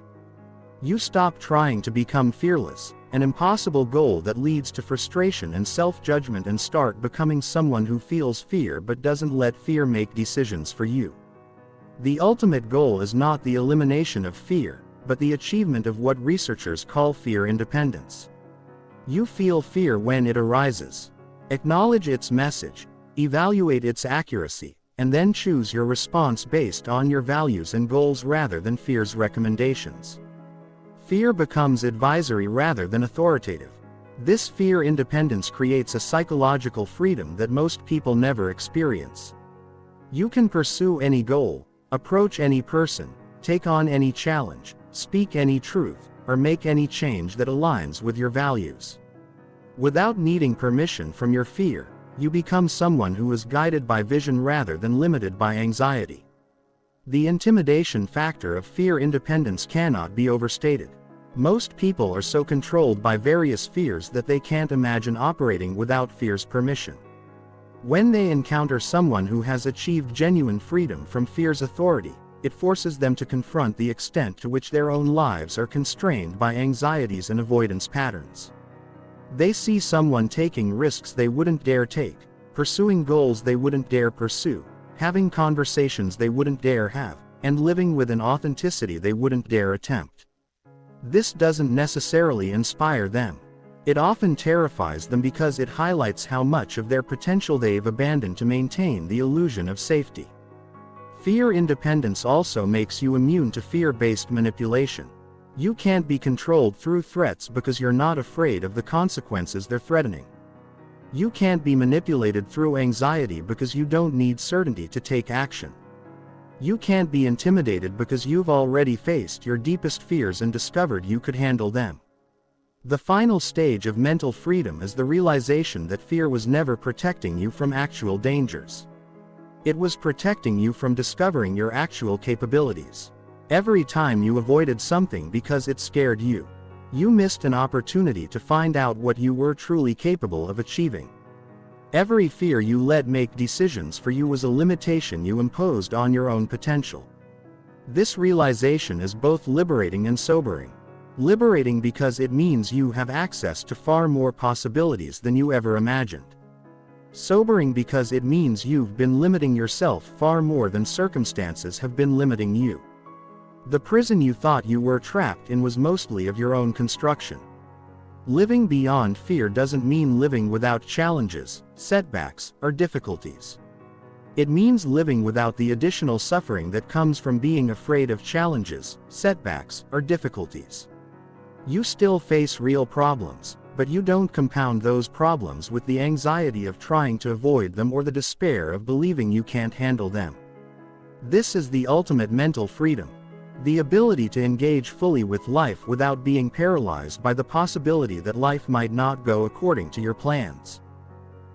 You stop trying to become fearless, an impossible goal that leads to frustration and self-judgment, and start becoming someone who feels fear but doesn't let fear make decisions for you. The ultimate goal is not the elimination of fear, but the achievement of what researchers call fear independence. You feel fear when it arises. Acknowledge its message, evaluate its accuracy, and then choose your response based on your values and goals rather than fear's recommendations. Fear becomes advisory rather than authoritative. This fear independence creates a psychological freedom that most people never experience. You can pursue any goal, approach any person, take on any challenge, speak any truth, or make any change that aligns with your values. Without needing permission from your fear, you become someone who is guided by vision rather than limited by anxiety. The intimidation factor of fear independence cannot be overstated. Most people are so controlled by various fears that they can't imagine operating without fear's permission. When they encounter someone who has achieved genuine freedom from fear's authority, it forces them to confront the extent to which their own lives are constrained by anxieties and avoidance patterns. They see someone taking risks they wouldn't dare take, pursuing goals they wouldn't dare pursue, having conversations they wouldn't dare have, and living with an authenticity they wouldn't dare attempt. This doesn't necessarily inspire them. It often terrifies them because it highlights how much of their potential they've abandoned to maintain the illusion of safety. Fear independence also makes you immune to fear-based manipulation. You can't be controlled through threats because you're not afraid of the consequences they're threatening. You can't be manipulated through anxiety because you don't need certainty to take action. You can't be intimidated because you've already faced your deepest fears and discovered you could handle them. The final stage of mental freedom is the realization that fear was never protecting you from actual dangers. It was protecting you from discovering your actual capabilities. Every time you avoided something because it scared you, You missed an opportunity to find out what you were truly capable of achieving. Every fear you let make decisions for you was a limitation you imposed on your own potential. This realization is both liberating and sobering. Liberating because it means you have access to far more possibilities than you ever imagined. Sobering because it means you've been limiting yourself far more than circumstances have been limiting you. The prison you thought you were trapped in was mostly of your own construction. Living beyond fear doesn't mean living without challenges, setbacks, or difficulties. It means living without the additional suffering that comes from being afraid of challenges, setbacks, or difficulties. You still face real problems, but you don't compound those problems with the anxiety of trying to avoid them or the despair of believing you can't handle them. This is the ultimate mental freedom. The ability to engage fully with life without being paralyzed by the possibility that life might not go according to your plans.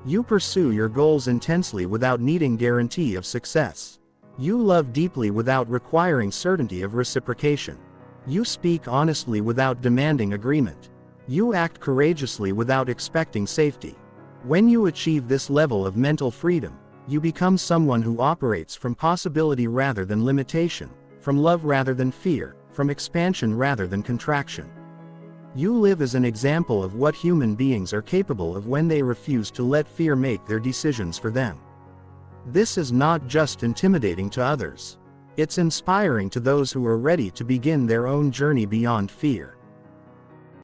You pursue your goals intensely without needing guarantee of success. You love deeply without requiring certainty of reciprocation. You speak honestly without demanding agreement. You act courageously without expecting safety. When you achieve this level of mental freedom, you become someone who operates from possibility rather than limitation, from love rather than fear, from expansion rather than contraction. You live as an example of what human beings are capable of when they refuse to let fear make their decisions for them. This is not just intimidating to others. It's inspiring to those who are ready to begin their own journey beyond fear.